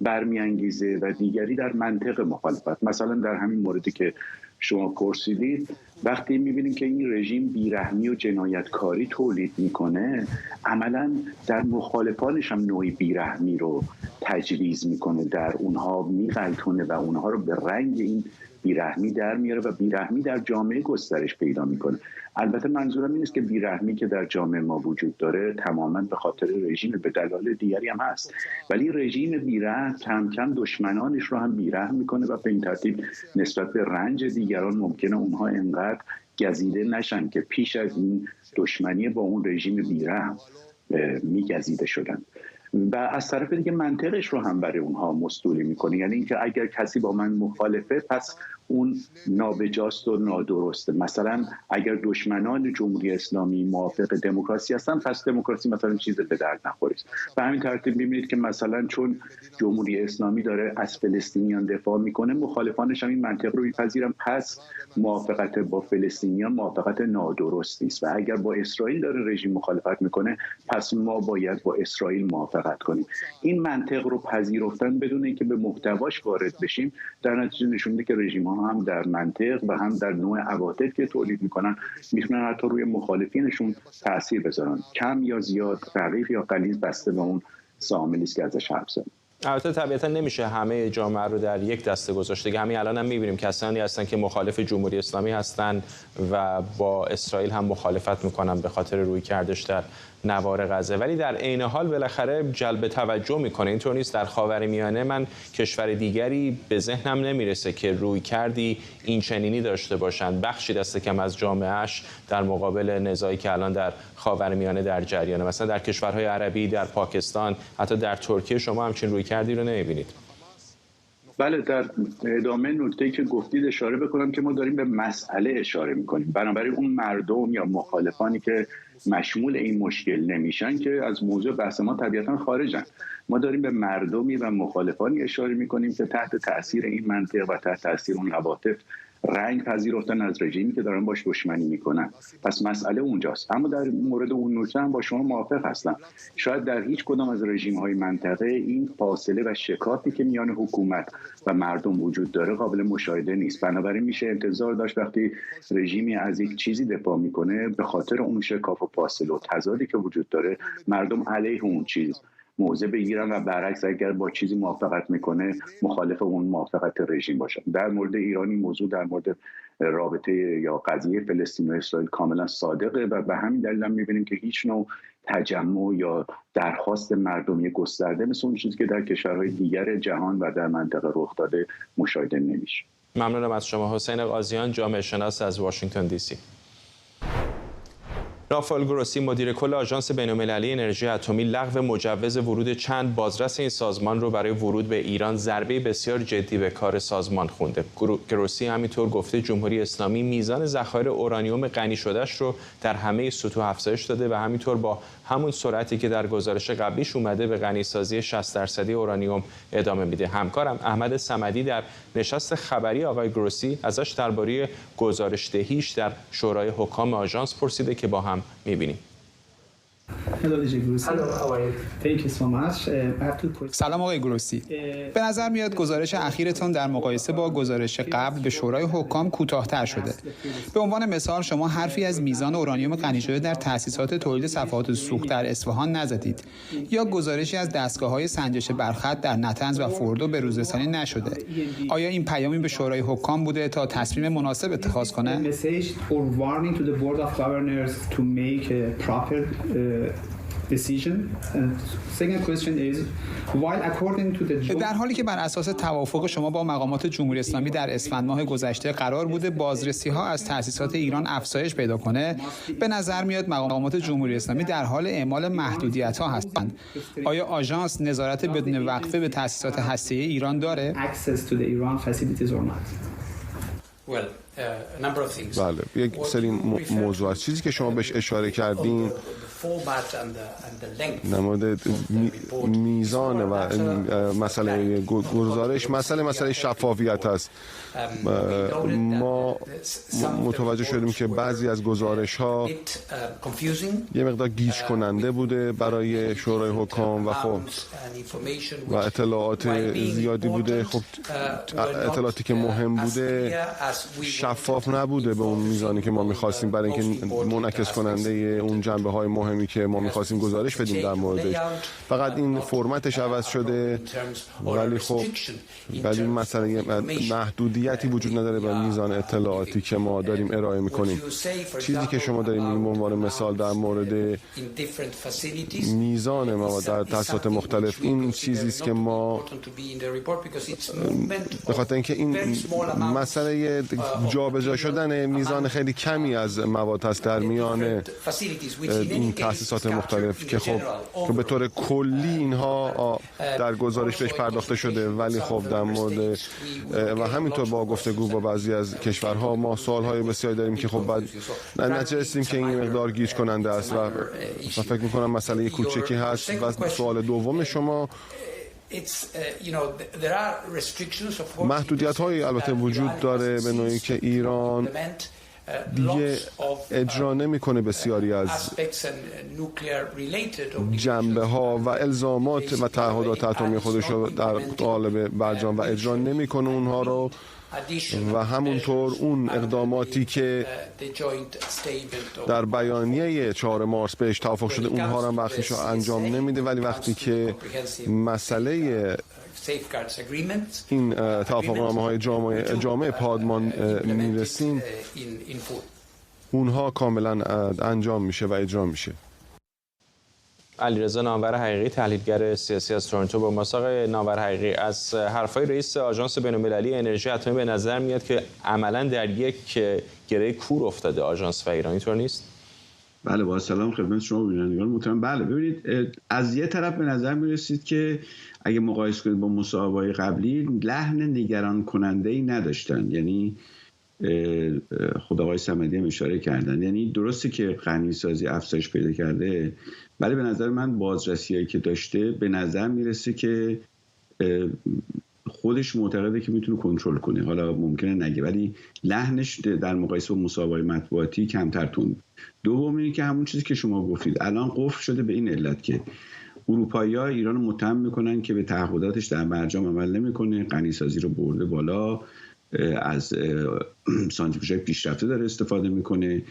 برمیانگیزه و دیگری در منطق مخالفت. مثلا در همین موردی که شما پرسیدید، وقتی میبینیم که این رژیم بیرحمی و جنایتکاری تولید میکنه، عملا در مخالفانش هم نوعی بیرحمی رو تجویز میکنه، در اونها میغلطونه و اونها رو به رنگ این بیرحمی در میاره و بیرحمی در جامعه گسترش پیدا میکنه. البته منظورم این است که بیرحمی که در جامعه ما وجود داره تماما به خاطر رژیم، به دلایل دیگری هم هست، ولی رژیم بیرحم کم کم دشمنانش رو هم بیرحم میکنه و به این ترتیب نسبت به رنج دیگران ممکنه اونها انقدر گزیده نشن که پیش از این دشمنی با اون رژیم بیرحم میگزیده شدن. و از طرف دیگه منطقش رو هم برای اونها مستولی میکنه، یعنی اینکه اگر کسی با من مخالفه پس اون نابجاست و نادرسته. مثلا اگر دشمنان جمهوری اسلامی موافق دموکراسی هستن پس دموکراسی مثلا چیز به درد نخوره. به همین ترتیب می‌بینید که مثلا چون جمهوری اسلامی داره از فلسطینیان دفاع میکنه، مخالفانش هم این منطق رو میپذیرن، پس موافقت با فلسطینیان موافقت نادرستی است و اگر با اسرائیل داره رژیم مخالفت میکنه پس ما باید با اسرائیل موافقت کنیم. این منطق رو پذیرفتن بدون اینکه به محتواش وارد بشیم در نتیجه نشون میده که رژیم‌ها هم در منطق و هم در نوع عواطف که تولید میکنن میتونن حتی روی مخالفینشون تاثیر بذارن، کم یا زیاد، دقیق یا غلیظ، بسته به اون عاملی است که ازش حرف زدیم. البته طبیعتا نمیشه همه جامعه رو در یک دسته گذاشت. همین الان هم میبینیم کسانی هستن که مخالف جمهوری اسلامی هستن و با اسرائیل هم مخالفت میکنن به خاطر رویکردش در نوار غزه، ولی در عین حال بالاخره جلب توجه میکنه. اینطور نیست در خاورمیانه من کشور دیگری به ذهنم نمیرسه که رویکردی این چنینی داشته باشند، بخشی دست کم از جامعهش در مقابل نزاعی که الان در خاورمیانه در جریانه. مثلا در کشورهای عربی، در پاکستان، حتی در ترکیه شما همچین رویکردی رو نمیبینید. بله، در ادامه نکته‌ای که گفتید اشاره بکنم که ما داریم به مسئله اشاره میکنیم، بنابراین اون مردم یا مخالفانی که مشمول این مشکل نمیشن که از موضوع بحث ما طبیعتا خارجن. ما داریم به مردمی و مخالفانی اشاره میکنیم که تحت تاثیر این منطق و تحت تاثیر اون عواطف رنگ پذیرفتن از رژیمی که دارن باش دشمنی میکنن. پس مسئله اونجاست. اما در مورد اون نکته هم با شما موافق هستم. شاید در هیچ کدام از رژیم‌های منطقه این فاصله و شکافی که میان حکومت و مردم وجود داره قابل مشاهده نیست. بنابراین میشه انتظار داشت وقتی رژیمی از یک چیزی دفاع میکنه به خاطر اون شکاف و فاصله و تضادی که وجود داره مردم علیه اون چیز موضع بگیرن و برعکس اگر با چیزی موافقت میکنه مخالف اون موافقت رژیم باشن. در مورد ایران این موضوع در مورد رابطه یا قضیه فلسطین و اسرائیل کاملا صادقه و به همین دلیل هم میبینیم که هیچ نوع تجمع یا درخواست مردمی گسترده مثل اون چیزی که در کشورهای دیگر جهان و در منطقه رخ داده مشاهده نمیشه. ممنونم از شما. حسین قاضیان، جامعه شناس از واشنگتن دی سی. رافائل گروسی، مدیر کل آژانس بین‌المللی انرژی اتمی، لغو مجوز ورود چند بازرس این سازمان رو برای ورود به ایران ضربه بسیار جدی به کار سازمان خونده. گروسی همینطور گفته جمهوری اسلامی میزان ذخایر اورانیوم غنی شدهش رو در همه سطوح افزایش داده و همینطور با همون سرعتی که در گزارش قبلیش اومده به غنیسازی 60% اورانیوم ادامه میده. همکارم احمد صمدی در نشست خبری آقای گروسی ازش درباره گزارش دهیش در شورای حکام آژانس پرسیده که با هم می‌بینیم. سلام آقای گروسی. به نظر میاد گزارش اخیرتان در مقایسه با گزارش قبل به شورای حکام کوتاه‌تر شده. به عنوان مثال شما حرفی از میزان اورانیوم غنی شده در تأسیسات تولید صفحات سوخت در اصفهان نزدید یا گزارشی از دستگاه‌های سنجش برخط در نطنز و فوردو به روز رسانی نشده. آیا این پیامی به شورای حکام بوده تا تصمیم مناسب اتخاذ کنه؟ در حالی که بر اساس توافق شما با مقامات جمهوری اسلامی در اسفند ماه گذشته قرار بوده بازرسی‌ها از تأسیسات ایران افزایش پیدا کنه، به نظر میاد مقامات جمهوری اسلامی در حال اعمال محدودیت‌ها هستند. آیا آژانس نظارت بدون وقفه به تأسیسات هسته‌ای ایران داره؟ بله، یک سری موضوع است. چیزی که شما بهش اشاره کردین نماد میزان و مسئله گزارش، مسئله شفافیت است. ما متوجه شدیم که بعضی از گزارش ها یه مقدار گیج کننده بوده برای شورای حکام و خب و اطلاعات زیادی بوده. خب اطلاعاتی که مهم بوده شفاف نبوده به اون میزانی که ما می‌خواستیم برای اینکه منعکس کننده اون جنبه‌های مهمی که ما می‌خواستیم گزارش بدیم در موردش. فقط این فرمتش عوض شده، ولی خب مسئله محدودیتی وجود نداره به میزان اطلاعاتی که ما داریم ارائه می‌کنیم. چیزی که شما داریم می‌گیم به عنوان مثال در مورد میزان مواد در تأسیسات مختلف، این چیزی است که ما به خاطر اینکه این مسئله جابجا شدن میزان خیلی کمی از مواد هست در میان این تأسیسات مختلف که خب به طور کلی اینها در گزارش بهش پرداخته شده، ولی خب در مورد و همینطور با گفتگو با بعضی از کشورها ما سوالهای بسیاری داریم که خب بعد نتیجه رسیدیم که این مقدار گیج کننده است و فکر می‌کنم مسئله کوچکی هست. و سوال دوم شما، محدودیت‌هایی البته وجود داره به نوعی که ایران دیگه اجرا نمی‌کنه بسیاری از جنبه‌ها و الزامات و تعهدات اتمی خودش رو در قالب برجام و اجرا نمی‌کنه اونها رو، و همونطور اون اقداماتی که در بیانیه 4 مارس بهش توافق شده اونها رو وقتش رو انجام نمیده. ولی وقتی که مسئله این توافقنامه‌های جامع پادمان میرسیم اونها کاملا انجام میشه و اجرا میشه. علیرضا نامور حقیقی، تحلیلگر سیاسی از تورنتو با ما. آقای نامور حقیقی، از حرفای رئیس آژانس بین‌المللی انرژی اتمی به نظر میاد که عملاً در یک گره کور افتاده آژانس و ایران، اینطور نیست؟ بله، با سلام خدمت شما بینندگان محترم. بله، ببینید از یه طرف به نظر میرسید که اگه مقایسه کنید با مصاحبه‌های قبلی لحن نگران کننده‌ای نداشتن. یعنی خود آقای صمدی هم اشاره کردن، یعنی درسته که غنی‌سازی افزایش پیدا کرده، ولی به نظر من بازرسی‌هایی که داشته به نظر میرسه که خودش معتقده که میتونه کنترل کنه. حالا ممکنه نگه، ولی لحنش در مقایسه با مصاحبه‌های مطبوعاتی کمتر تند. دوم اینه که همون چیزی که شما گفتید الان قفل شده به این علت که اروپایی‌ها ایران رو متهم میکنن که به تعهداتش در برجام عمل نمیکنه، غنی‌سازی رو برده بالا، از سانتریفیوژهای پیشرفته داره استفاده میکنه،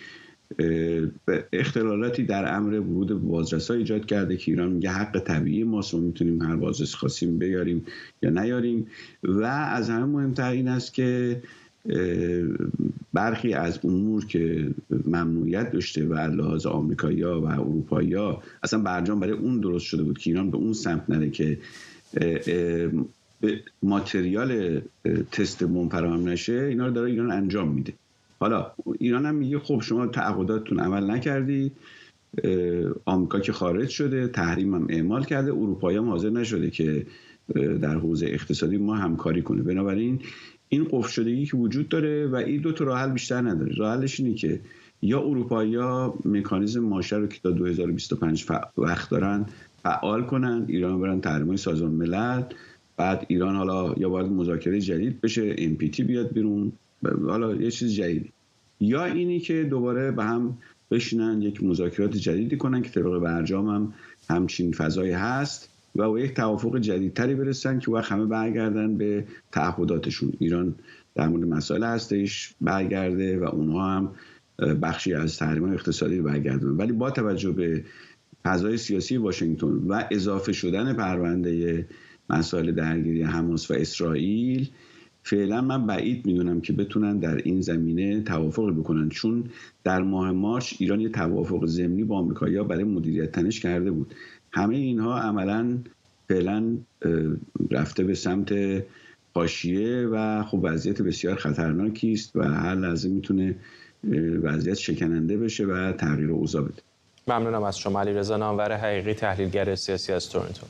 اختلالاتی در امر ورود بازرسا ایجاد کرده که ایران میگه حق طبیعی ماست و میتونیم هر بازرس خواستیم بیاریم یا نیاریم. و از همه مهمتر این است که برخی از امور که ممنوعیت داشته و لحاظ آمریکایی‌ها و اروپایی‌ها اصلا برجام برای اون درست شده بود که ایران به اون سمت نره که ماتریال تست بمب فراهم نشه، اینا رو داره ایران انجام میده. حالا ایران هم میگه خب شما تعهداتتون عمل نکردی، آمریکا که خارج شده، تحریم هم اعمال کرده، اروپایی هم حاضر نشده که در حوزه اقتصادی ما همکاری کنه. بنابراین این قفل شدگی که وجود داره و این دو تا راه حل بیشتر نداره. راه حلش اینه که یا اروپایی‌ها مکانیزم ماشه رو که تا 2025 وقت دارن فعال کنن، ایران برن تحریم‌های سازمان ملل، بعد ایران حالا یا باید مذاکره جدید بشه، NPT بیاد بیرون، حالا یه چیز جدیدی، یا اینی که دوباره به هم بشینن یک مذاکرات جدیدی کنن که طبق برجام هم همچین فضایی هست و با یک توافق جدیدتری برسن که وقت همه برگردن به تعهداتشون. ایران در مورد مسائل هسته‌ایش برگرده و اونها هم بخشی از تحریم‌های اقتصادی برگردن. ولی با توجه به فضای سیاسی واشنگتن و اضافه شدن پرونده مسائل درگیری حماس و اسرائیل، فعلا من بعید میدونم که بتونن در این زمینه توافق بکنن، چون در ماه مارس ایران یه توافق ضمنی با آمریکایی‌ها برای مدیریت تنش کرده بود. همه اینها عملاً فعلا رفته به سمت حاشیه و خب وضعیت بسیار خطرناکی است و هر لحظه میتونه وضعیت شکننده بشه و تغییر اوضاع بده. ممنونم از شما علیرضا نامور حقیقی، تحلیلگر سیاسی از تورنتو.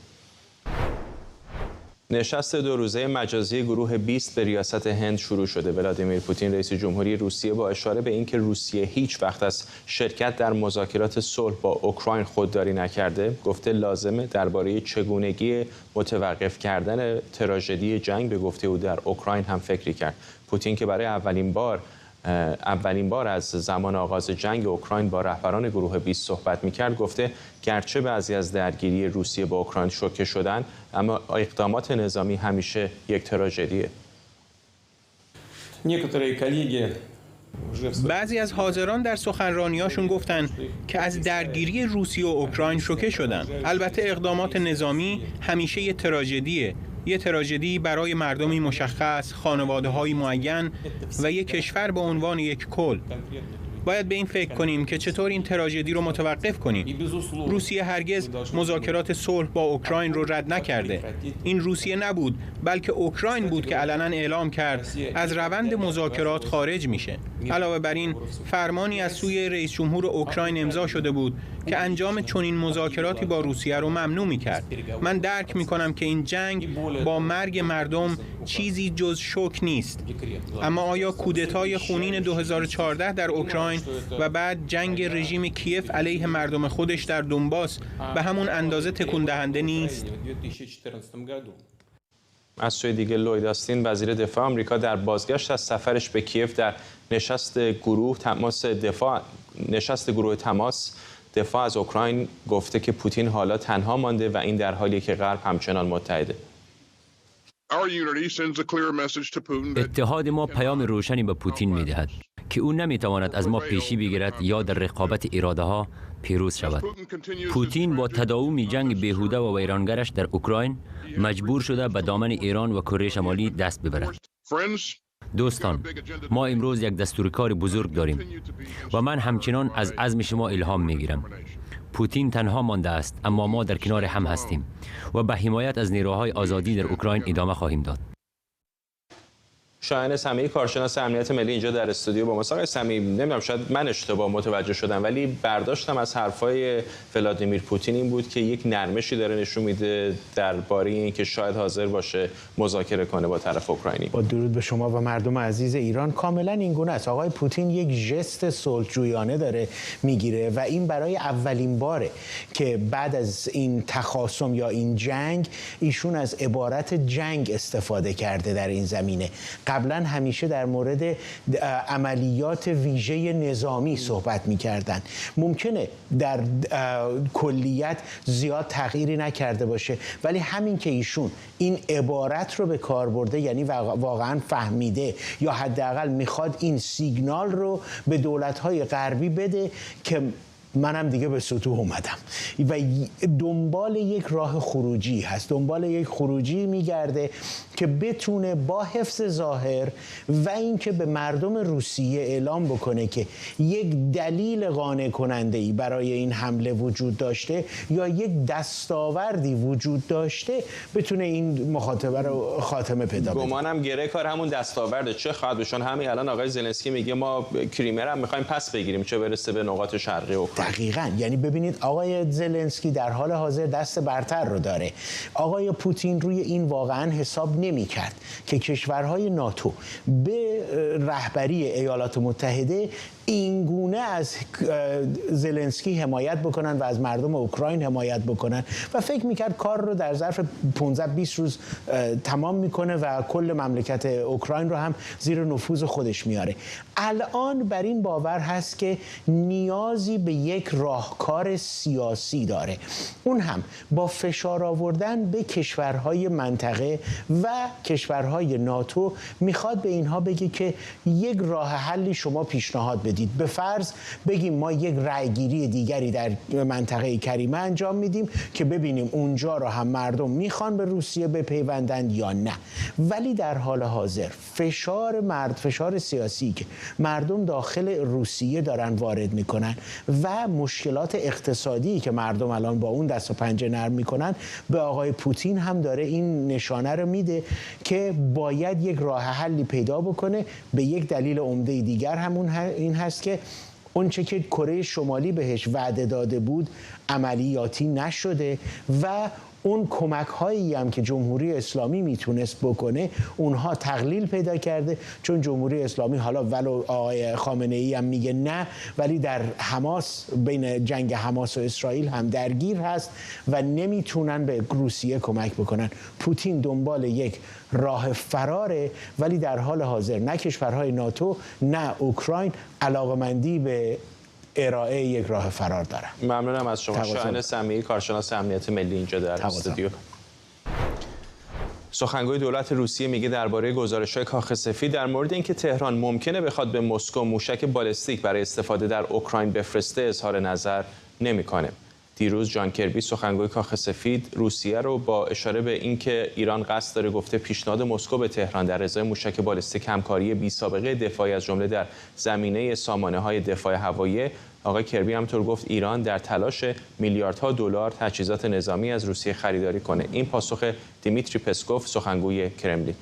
نشست 2 روزه مجازی گروه 20 به ریاست هند شروع شده. ولادیمیر پوتین رئیس جمهوری روسیه با اشاره به اینکه روسیه هیچ وقت از شرکت در مذاکرات صلح با اوکراین خودداری نکرده، گفته لازمه درباره چگونگی متوقف کردن تراژدی جنگ به گفته او در اوکراین هم فکری کرد. پوتین که برای اولین بار از زمان آغاز جنگ اوکراین با رهبران گروه 20 صحبت می‌کرد، گفته گرچه بعضی از درگیری روسیه با اوکراین شوکه شدن، اما اقدامات نظامی همیشه یک تراژدیه. بعضی از حاضران در سخنرانیاشون گفتن که از درگیری روسیه و اوکراین شوکه شدن. البته اقدامات نظامی همیشه یه تراژدیه، یه تراژدی برای مردمی مشخص، خانواده‌های معین و یک کشور به عنوان یک کل. باید به این فکر کنیم که چطور این تراژدی رو متوقف کنیم. روسیه هرگز مذاکرات صلح با اوکراین رو رد نکرده. این روسیه نبود، بلکه اوکراین بود که علنا اعلام کرد از روند مذاکرات خارج میشه. علاوه بر این، فرمانی از سوی رئیس جمهور اوکراین امضا شده بود که انجام چنین مذاکراتی با روسیه رو ممنوع میکرد. من درک میکنم که این جنگ با مرگ مردم چیزی جز شوک نیست. اما آیا کودتای خونین 2014 در اوکراین و بعد جنگ رژیم کیف علیه مردم خودش در دونباس به همون اندازه تکون دهنده نیست؟ از سوی دیگه لوید آستین وزیر دفاع آمریکا در بازگشت از سفرش به کیف در نشست گروه تماس دفاع از اوکراین گفته که پوتین حالا تنها مانده و این در حالیه که غرب همچنان متحده. اتحاد ما پیام روشنی به پوتین می‌دهد که او نمی‌تواند از ما پیشی بگیرد یا در رقابت اراده‌ها پیروز شود. پوتین با تداوم جنگ بیهوده و ویرانگرش در اوکراین مجبور شده به دامن ایران و کره شمالی دست ببرد. دوستان، ما امروز یک دستورکار بزرگ داریم و من همچنان از عزم شما الهام می‌گیرم. پوتین تنها مانده است، اما ما در کنار هم هستیم و به حمایت از نیروهای آزادی در اوکراین ادامه خواهیم داد. شاهین سمیعی، کارشناس امنیت ملی، اینجا در استودیو با ماست. آقای سمیعی، نمیدونم شاید من اشتباه متوجه شدم، ولی برداشتم از حرفای ولادیمیر پوتین این بود که یک نرمشی داره نشون میده درباره اینکه شاید حاضر باشه مذاکره کنه با طرف اوکراینی. با درود به شما و مردم عزیز ایران، کاملا این گونه است. آقای پوتین یک ژست صلحجویانه داره میگیره و این برای اولین باره که بعد از این تخاصم یا این جنگ ایشون از عبارت جنگ استفاده کرده در این زمینه. قبلا همیشه در مورد عملیات ویژه نظامی صحبت می‌کردن. ممکنه در کلیت زیاد تغییری نکرده باشه، ولی همین که ایشون این عبارت رو به کار برده، یعنی واقعا فهمیده یا حداقل میخواد این سیگنال رو به دولت‌های غربی بده که منم دیگه به سطوح اومدم و دنبال یک راه خروجی هست، دنبال یک خروجی میگرده که بتونه با حفظ ظاهر و اینکه به مردم روسیه اعلام بکنه که یک دلیل قانع کننده ای برای این حمله وجود داشته یا یک دستاوردی وجود داشته، بتونه این مخاطبه رو خاتمه پیدا بده. گمانم گره کار همون دستاورده. چه خواهد بشون؟ همین الان آقای زلنسکی میگه ما کریمه رو می‌خوایم پس بگیریم، چه برسه به نقاط شرقی اوکراین. دقیقاً، یعنی ببینید آقای زلنسکی در حال حاضر دست برتر رو داره. آقای پوتین روی این واقعاً حساب نمی‌کرد که کشورهای ناتو به رهبری ایالات متحده این گونه از زلنسکی حمایت بکنن و از مردم اوکراین حمایت بکنن و فکر میکرد کار رو در ظرف 15-20 روز تمام میکنه و کل مملکت اوکراین رو هم زیر نفوذ خودش میاره. الان بر این باور هست که نیازی به یک راهکار سیاسی داره، اون هم با فشار آوردن به کشورهای منطقه و کشورهای ناتو. میخواد به اینها بگه که یک راه حلی شما پیشنهاد بدید. بدید. به فرض بگیم ما یک رأیگیری دیگری در منطقه کریمه انجام میدیم که ببینیم اونجا را هم مردم میخوان به روسیه بپیوندند یا نه. ولی در حال حاضر فشار سیاسی که مردم داخل روسیه دارن وارد میکنن و مشکلات اقتصادی که مردم الان با اون دست و پنجه نرم میکنن به آقای پوتین هم داره این نشانه رو میده که باید یک راه حلی پیدا بکنه. به یک دلیل عمده دیگر همون این هست که اونچه که کره شمالی بهش وعده داده بود عملیاتی نشده و اون کمک هایی هم که جمهوری اسلامی میتونست بکنه اونها تقلیل پیدا کرده، چون جمهوری اسلامی حالا ولو آقای خامنه ای هم میگه نه، ولی در حماس، بین جنگ حماس و اسرائیل هم درگیر هست و نمیتونن به روسیه کمک بکنن. پوتین دنبال یک راه فراره، ولی در حال حاضر نه کشورهای ناتو نه اوکراین علاقمندی به ارائه یک راه فرار دارن. ممنونم از شما. شاهین سمیعی، کارشناس امنیت ملی اینجا در استودیو. سخنگوی دولت روسیه میگه درباره گزارش‌های کاخ سفید در مورد اینکه تهران ممکنه بخواد به مسکو موشک بالستیک برای استفاده در اوکراین بفرسته اظهار نظر نمیکنه. دیروز جان کربی سخنگوی کاخ سفید روسیه رو با اشاره به اینکه ایران قصد داره گفته پیشنهاد مسکو به تهران در ازای موشک بالستیک همکاری بی‌سابقه دفاعی از جمله در زمینه سامانه‌های دفاع هوایی. آقای کربی همطور گفت ایران در تلاش میلیاردها دلار تجهیزات نظامی از روسیه خریداری کنه. این پاسخ دیمیتری پسکوف سخنگوی کرملین.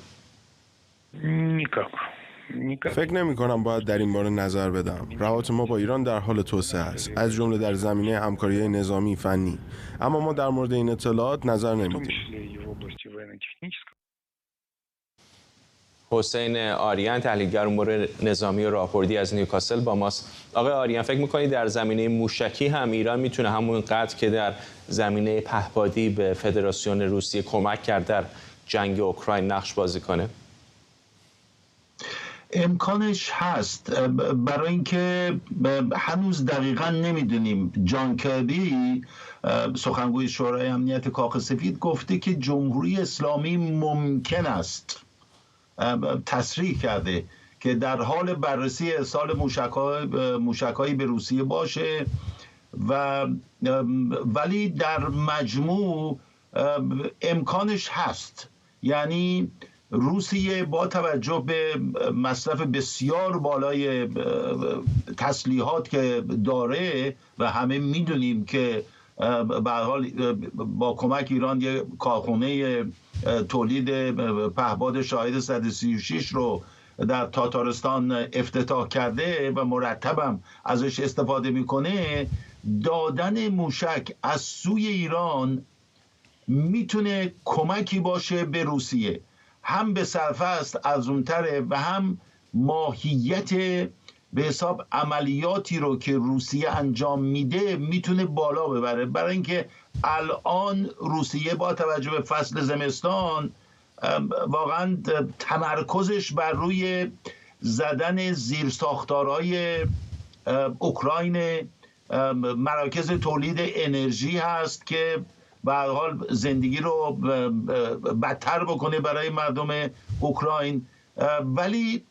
فکر نمی کنم باید در این باره نظر بدم. روابط ما با ایران در حال توسعه است، از جمله در زمینه همکاری نظامی فنی، اما ما در مورد این اطلاعات نظر نمیدیم. حسین آریان، تحلیلگر امور نظامی و راهبردی از نیوکاسل با ماست. آقای آریان، فکر می‌کنید در زمینه موشکی هم ایران میتونه همون قدر که در زمینه پهپادی به فدراسیون روسیه کمک کرد در جنگ اوکراین نقش بازی کنه؟ امکانش هست، برای اینکه هنوز دقیقاً نمیدونیم. جان کربی سخنگوی شورای امنیت کاخ سفید گفته که جمهوری اسلامی ممکن است، تصریح کرده که در حال بررسی ارسال موشک‌هایی به روسیه باشه ولی در مجموع امکانش هست. یعنی روسیه با توجه به مصرف بسیار بالای تسلیحات که داره و همه میدونیم که به هر حال با کمک ایران یک کارخانه تولید پهپاد شاهد 136 رو در تاتارستان افتتاح کرده و مرتبم ازش استفاده میکنه. دادن موشک از سوی ایران میتونه کمکی باشه به روسیه، هم به سرفست ارزونتره و هم ماهیت به حساب عملیاتی رو که روسیه انجام میده میتونه بالا ببره. برای اینکه الان روسیه با توجه به فصل زمستان واقعا تمرکزش بر روی زدن زیرساختارهای اوکراین، مراکز تولید انرژی هست که به هر حال زندگی رو بدتر بکنه برای مردم اوکراین. ولی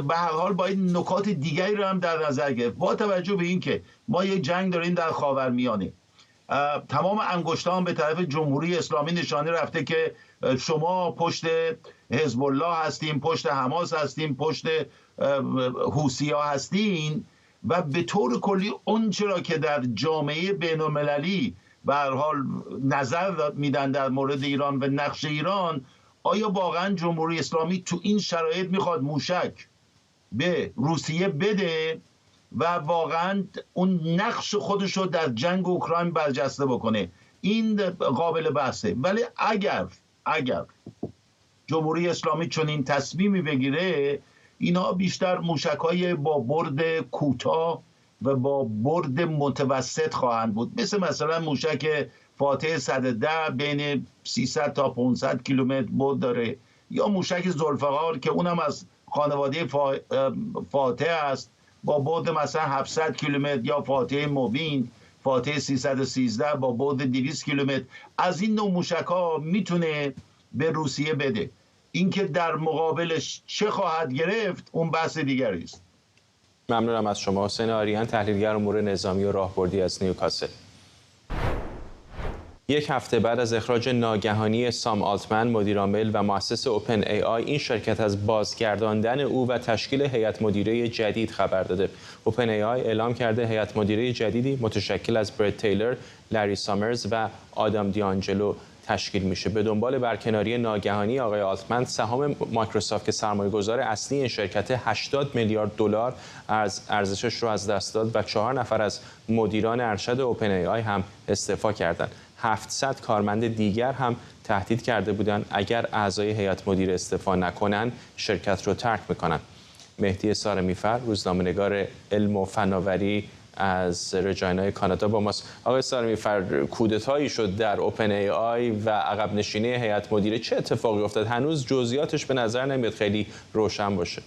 به هر حال باید نکات دیگری رو هم در نظر گرفت. با توجه به اینکه ما یک جنگ داریم در خاورمیانه، تمام انگشتان به طرف جمهوری اسلامی نشانه رفته که شما پشت حزب الله هستین، پشت حماس هستین، پشت حوثی‌ها هستین و به طور کلی اون چرا که در جامعه بین‌المللی به هر حال نظر میدن در مورد ایران و نقش ایران، آیا واقعا جمهوری اسلامی تو این شرایط میخواد موشک به روسیه بده و واقعا اون نقش خودش رو در جنگ اوکراین برجسته بکنه؟ این قابل بحثه. ولی اگر جمهوری اسلامی چون این تصمیمی بگیره، اینا بیشتر موشک‌های با برد کوتاه و با برد متوسط خواهند بود، مثلا موشک فاتح 110 بین 300 تا 500 کیلومتر برد داره، یا موشک ذوالفقار که اونم از خانواده فاتح است با برد مثلا 700 کیلومتر، یا فاتح مبین فاتح 313 با برد 200 کیلومتر. از این نوع موشک‌ها میتونه به روسیه بده. اینکه در مقابلش چه خواهد گرفت اون بحث دیگری است. ممنونم از شما. حسین آریان، تحلیلگر امور نظامی و راهبردی از نیوکاسل. یک هفته بعد از اخراج ناگهانی سام آلتمن، مدیرعامل و مؤسس اوپن ای آی، این شرکت از بازگرداندن او و تشکیل هیئت مدیره جدید خبر داده. اوپن ای آی اعلام کرده هیئت مدیره جدیدی متشکل از برت تیلر، لری سامرز و آدام دیانجلو تشکیل میشه. به دنبال برکناری ناگهانی آقای آلتمن، سهام مایکروسافت که سرمایه‌گذار اصلی این شرکت 80 میلیارد دلار از ارزشش رو از دست داد و 4 نفر از مدیران ارشد اوپن ای آی هم استعفا کردند. 700 کارمند دیگر هم تهدید کرده بودند اگر اعضای هیئت مدیره استعفا نکنن شرکت رو ترک میکنن. مهدی سارمیفر، روزنامه‌نگار علم و فناوری از رجاینا کانادا با ماست. آقای سارمیفر، کودتایی شد در اوپن ای آی و عقب نشینی هیئت مدیره، چه اتفاقی افتاد؟ هنوز جزئیاتش به نظر نمیاد خیلی روشن باشه.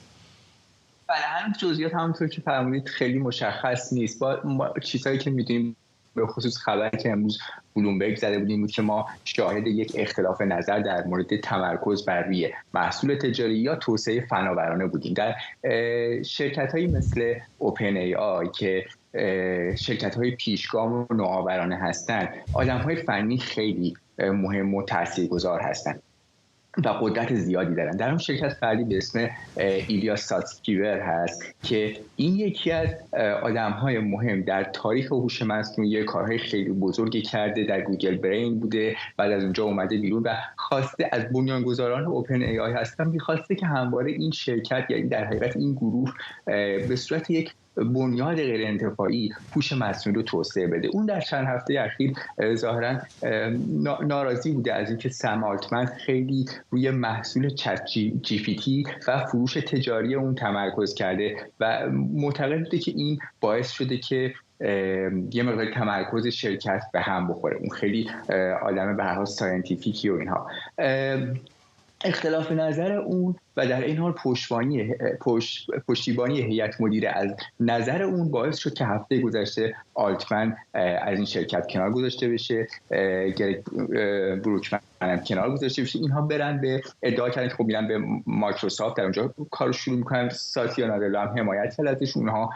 بله، هنوز جزئیات همونطور که فرمودید خیلی مشخص نیست. با چیزایی که میدونیم به خصوص خبری که امروز بلومبرگ زده بودیم بود که ما شاهد یک اختلاف نظر در مورد تمرکز بر روی محصول تجاری یا توسعه فناورانه بودیم. در شرکت‌هایی مثل اوپن ای آی که شرکت‌های پیشگام و نوآورانه هستند، آدم‌های فنی خیلی مهم و تاثیرگذار هستند و قدرت زیادی دارن. در اون شرکت فردی به اسم ایلیا ساتسکیور هست که این یکی از آدم‌های مهم در تاریخ هوش مصنوعی، کارهای خیلی بزرگی کرده، در گوگل برین بوده، بعد از اونجا اومده بیرون و خواسته از بنیانگذاران اوپن ای آی هستن، می‌خواسته که همواره این شرکت، یعنی در حقیقت این گروه، به صورت یک بنیاد غیر انتفاعی هوش مصنوعی رو توسعه بده. اون در چند هفته اخیر ظاهراً ناراضی بوده از اینکه سام آلتمن خیلی روی محصول چت جی پی تی و فروش تجاری اون تمرکز کرده و معتقد بوده که این باعث شده که یه مقدار تمرکز شرکت به هم بخوره. اون خیلی آدم به هر حال ساینتیفیکی و اینها. اختلاف نظر اون و در این حال پشتیبانی هیئت مدیره از نظر اون باعث شد که هفته گذشته آلتمن از این شرکت کنار گذاشته بشه، گرگ بروکمن هم کنار گذاشته بشه. اینها برن به ادعا کردن که خب میرن به مایکروسافت، در اونجا کارو شروع میکنن. ساتیا نادلا هم حمایت کرد ازش. اونها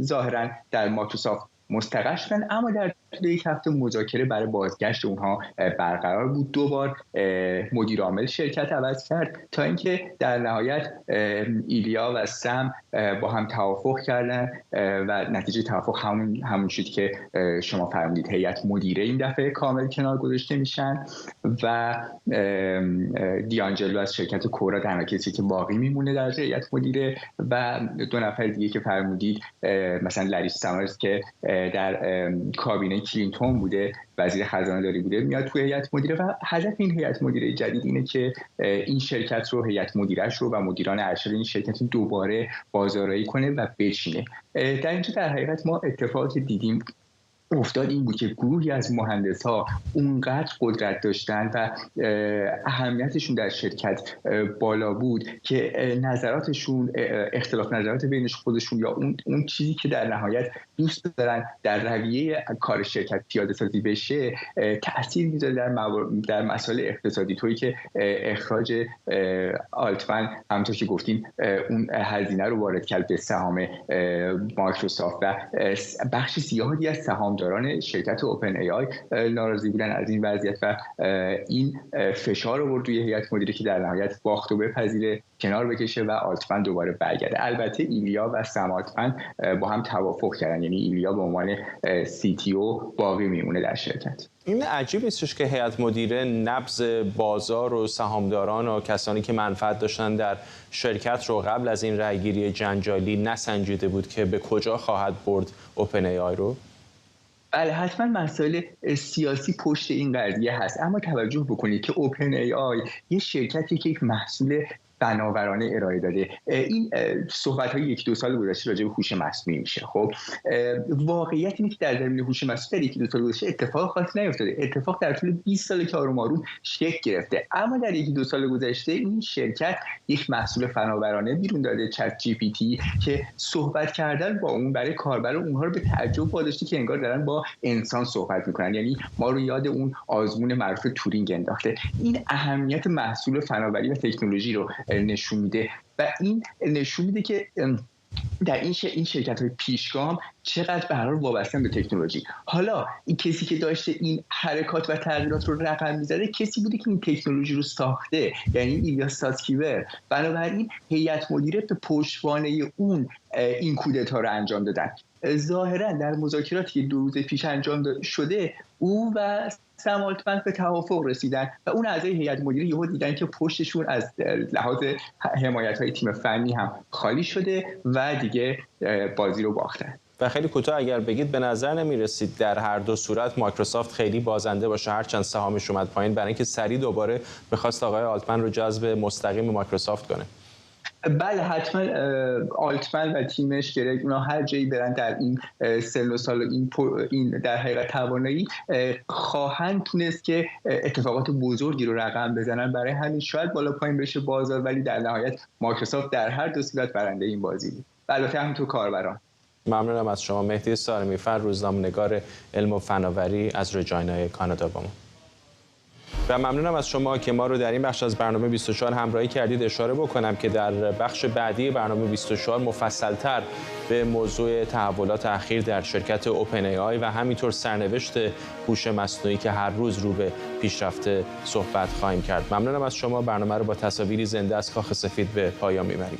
ظاهرا در مایکروسافت مستقر شدن، اما در طول یک هفته مذاکره برای بازگشت اونها برقرار بود. 2 بار مدیر عامل شرکت عوض کرد تا اینکه در نهایت ایلیا و سم با هم توافق کردن و نتیجه توافق همون شد که شما فرمودید. هیئت مدیره این دفعه کامل کنار گذاشته میشن و دیانجلو از شرکت کورا تنها کسی که باقی میمونه در هیئت مدیره و 2 نفر دیگه که فرمودید، مثلا لری سامرز که در کابینه کلینتون بوده، وزیر خزانه داری بوده، میاد توی هیئت مدیره و هدف این هیئت مدیره جدید اینه که این شرکت رو، هیئت مدیرش رو و مدیران ارشد این شرکت رو دوباره بازاریابی کنه و بچینه. در اینجا در حقیقت ما اتفاقی دیدیم افتاد این بود که گروهی از مهندس‌ها اونقدر قدرت داشتن و اهمیتشون در شرکت بالا بود که نظراتشون، اختلاف نظرات بینش خودشون یا اون چیزی که در نهایت دوست دارن در رویه کار شرکت پیاده سازی بشه تأثیر میذاره در مسائل اقتصادی، طوری که اخراج آلتمن همونطور که گفتیم اون هزینه رو وارد کرد به سهام مایکروسافت و بخش زیادی از سهامداران شرکت اوپن ای آی ناراضی بودن از این وضعیت و این فشار آورد روی هیئت مدیره که در نهایت باخت و بپذیره، کنار بکشه و آلتمن دوباره برگرده. البته ایلیا و سام آلتمن با هم توافق کردن، یعنی ایلیا به عنوان سی تی او باقی میمونه در شرکت. این عجیب نیستش که هیئت مدیره نبض بازار و سهامداران و کسانی که منفعت داشتن در شرکت رو قبل از این رأیگیری جنجالی نسنجیده بود که به کجا خواهد برد اوپن ای آی رو؟ بله، حتما مسائل سیاسی پشت این قضیه هست، اما توجه بکنید که اوپن ای آی یه شرکتی که یک محصول فناورانه ارائه داده. این صحبت‌های 1-2 سال گذشته راجع به هوش مصنوعی میشه. خب واقعیت اینه که در زمینه هوش مصنوعی در 1-2 سال گذشته اتفاق خاصی نیفتاده. اتفاق در طول 20 سال که آروم آروم شکل گرفته، اما در 1-2 سال گذشته این شرکت یک محصول فناورانه بیرون داده، چت جی پی تی، که صحبت کردن با اون برای کاربران اونها رو به تعجب واداشته که انگار دارن با انسان صحبت میکنن. یعنی ما رو یاد اون آزمون معروف تورینگ انداخته. این اهمیت محصول فناوری و تکنولوژی رو نشون میده و این نشون میده که در این شرکت‌های پیشگام چقدر به هر حال وابسته‌اند به تکنولوژی. حالا این کسی که داشته این حرکات و تغییرات رو رقم می‌زده کسی بوده که این تکنولوژی رو ساخته، یعنی ایلیا ساتکیور. بنابراین هیئت مدیره به پشتوانه اون این کودتا رو انجام دادن. ظاهرا در مذاکراتی که 2 روز پیش انجام شده او و سم آلتمن به توافق رسیدن و اون اعضای هیئت مدیره یهو دیدن که پشتشون از لحاظ حمایت‌های تیم فنی هم خالی شده و دیگه بازی رو باختن. و خیلی کوتاه اگر بگید، به نظر نمی‌رسید در هر دو صورت مایکروسافت خیلی بازنده باشه، هرچند سهامش اومد پایین، برای اینکه سریع دوباره می‌خواست آقای آلتمن رو جذب مستقیم مایکروسافت کنه؟ بله حتما آلتمن و تیمش گرگ اونا هر جایی برن در این سن و سال این در حقیقت توانایی خواهند تونست که اتفاقات بزرگی رو رقم بزنن. برای همین شاید بالا پایین بشه بازار، ولی در نهایت مایکروسافت در هر دو صورت برنده این بازی بود. البته همینطور کاربران. ممنونم از شما. مهدی سارمی‌فر، روزنامه‌نگار علم و فناوری از رجاینا کانادا با ما. و ممنونم از شما که ما رو در این بخش از برنامه 24 همراهی کردید. اشاره بکنم که در بخش بعدی برنامه 24 مفصل‌تر به موضوع تحولات اخیر در شرکت اوپن ای آی و همینطور سرنوشت هوش مصنوعی که هر روز رو به پیشرفت صحبت خواهیم کرد. ممنونم از شما. برنامه رو با تصاویری زنده از کاخ سفید به پایان میبریم.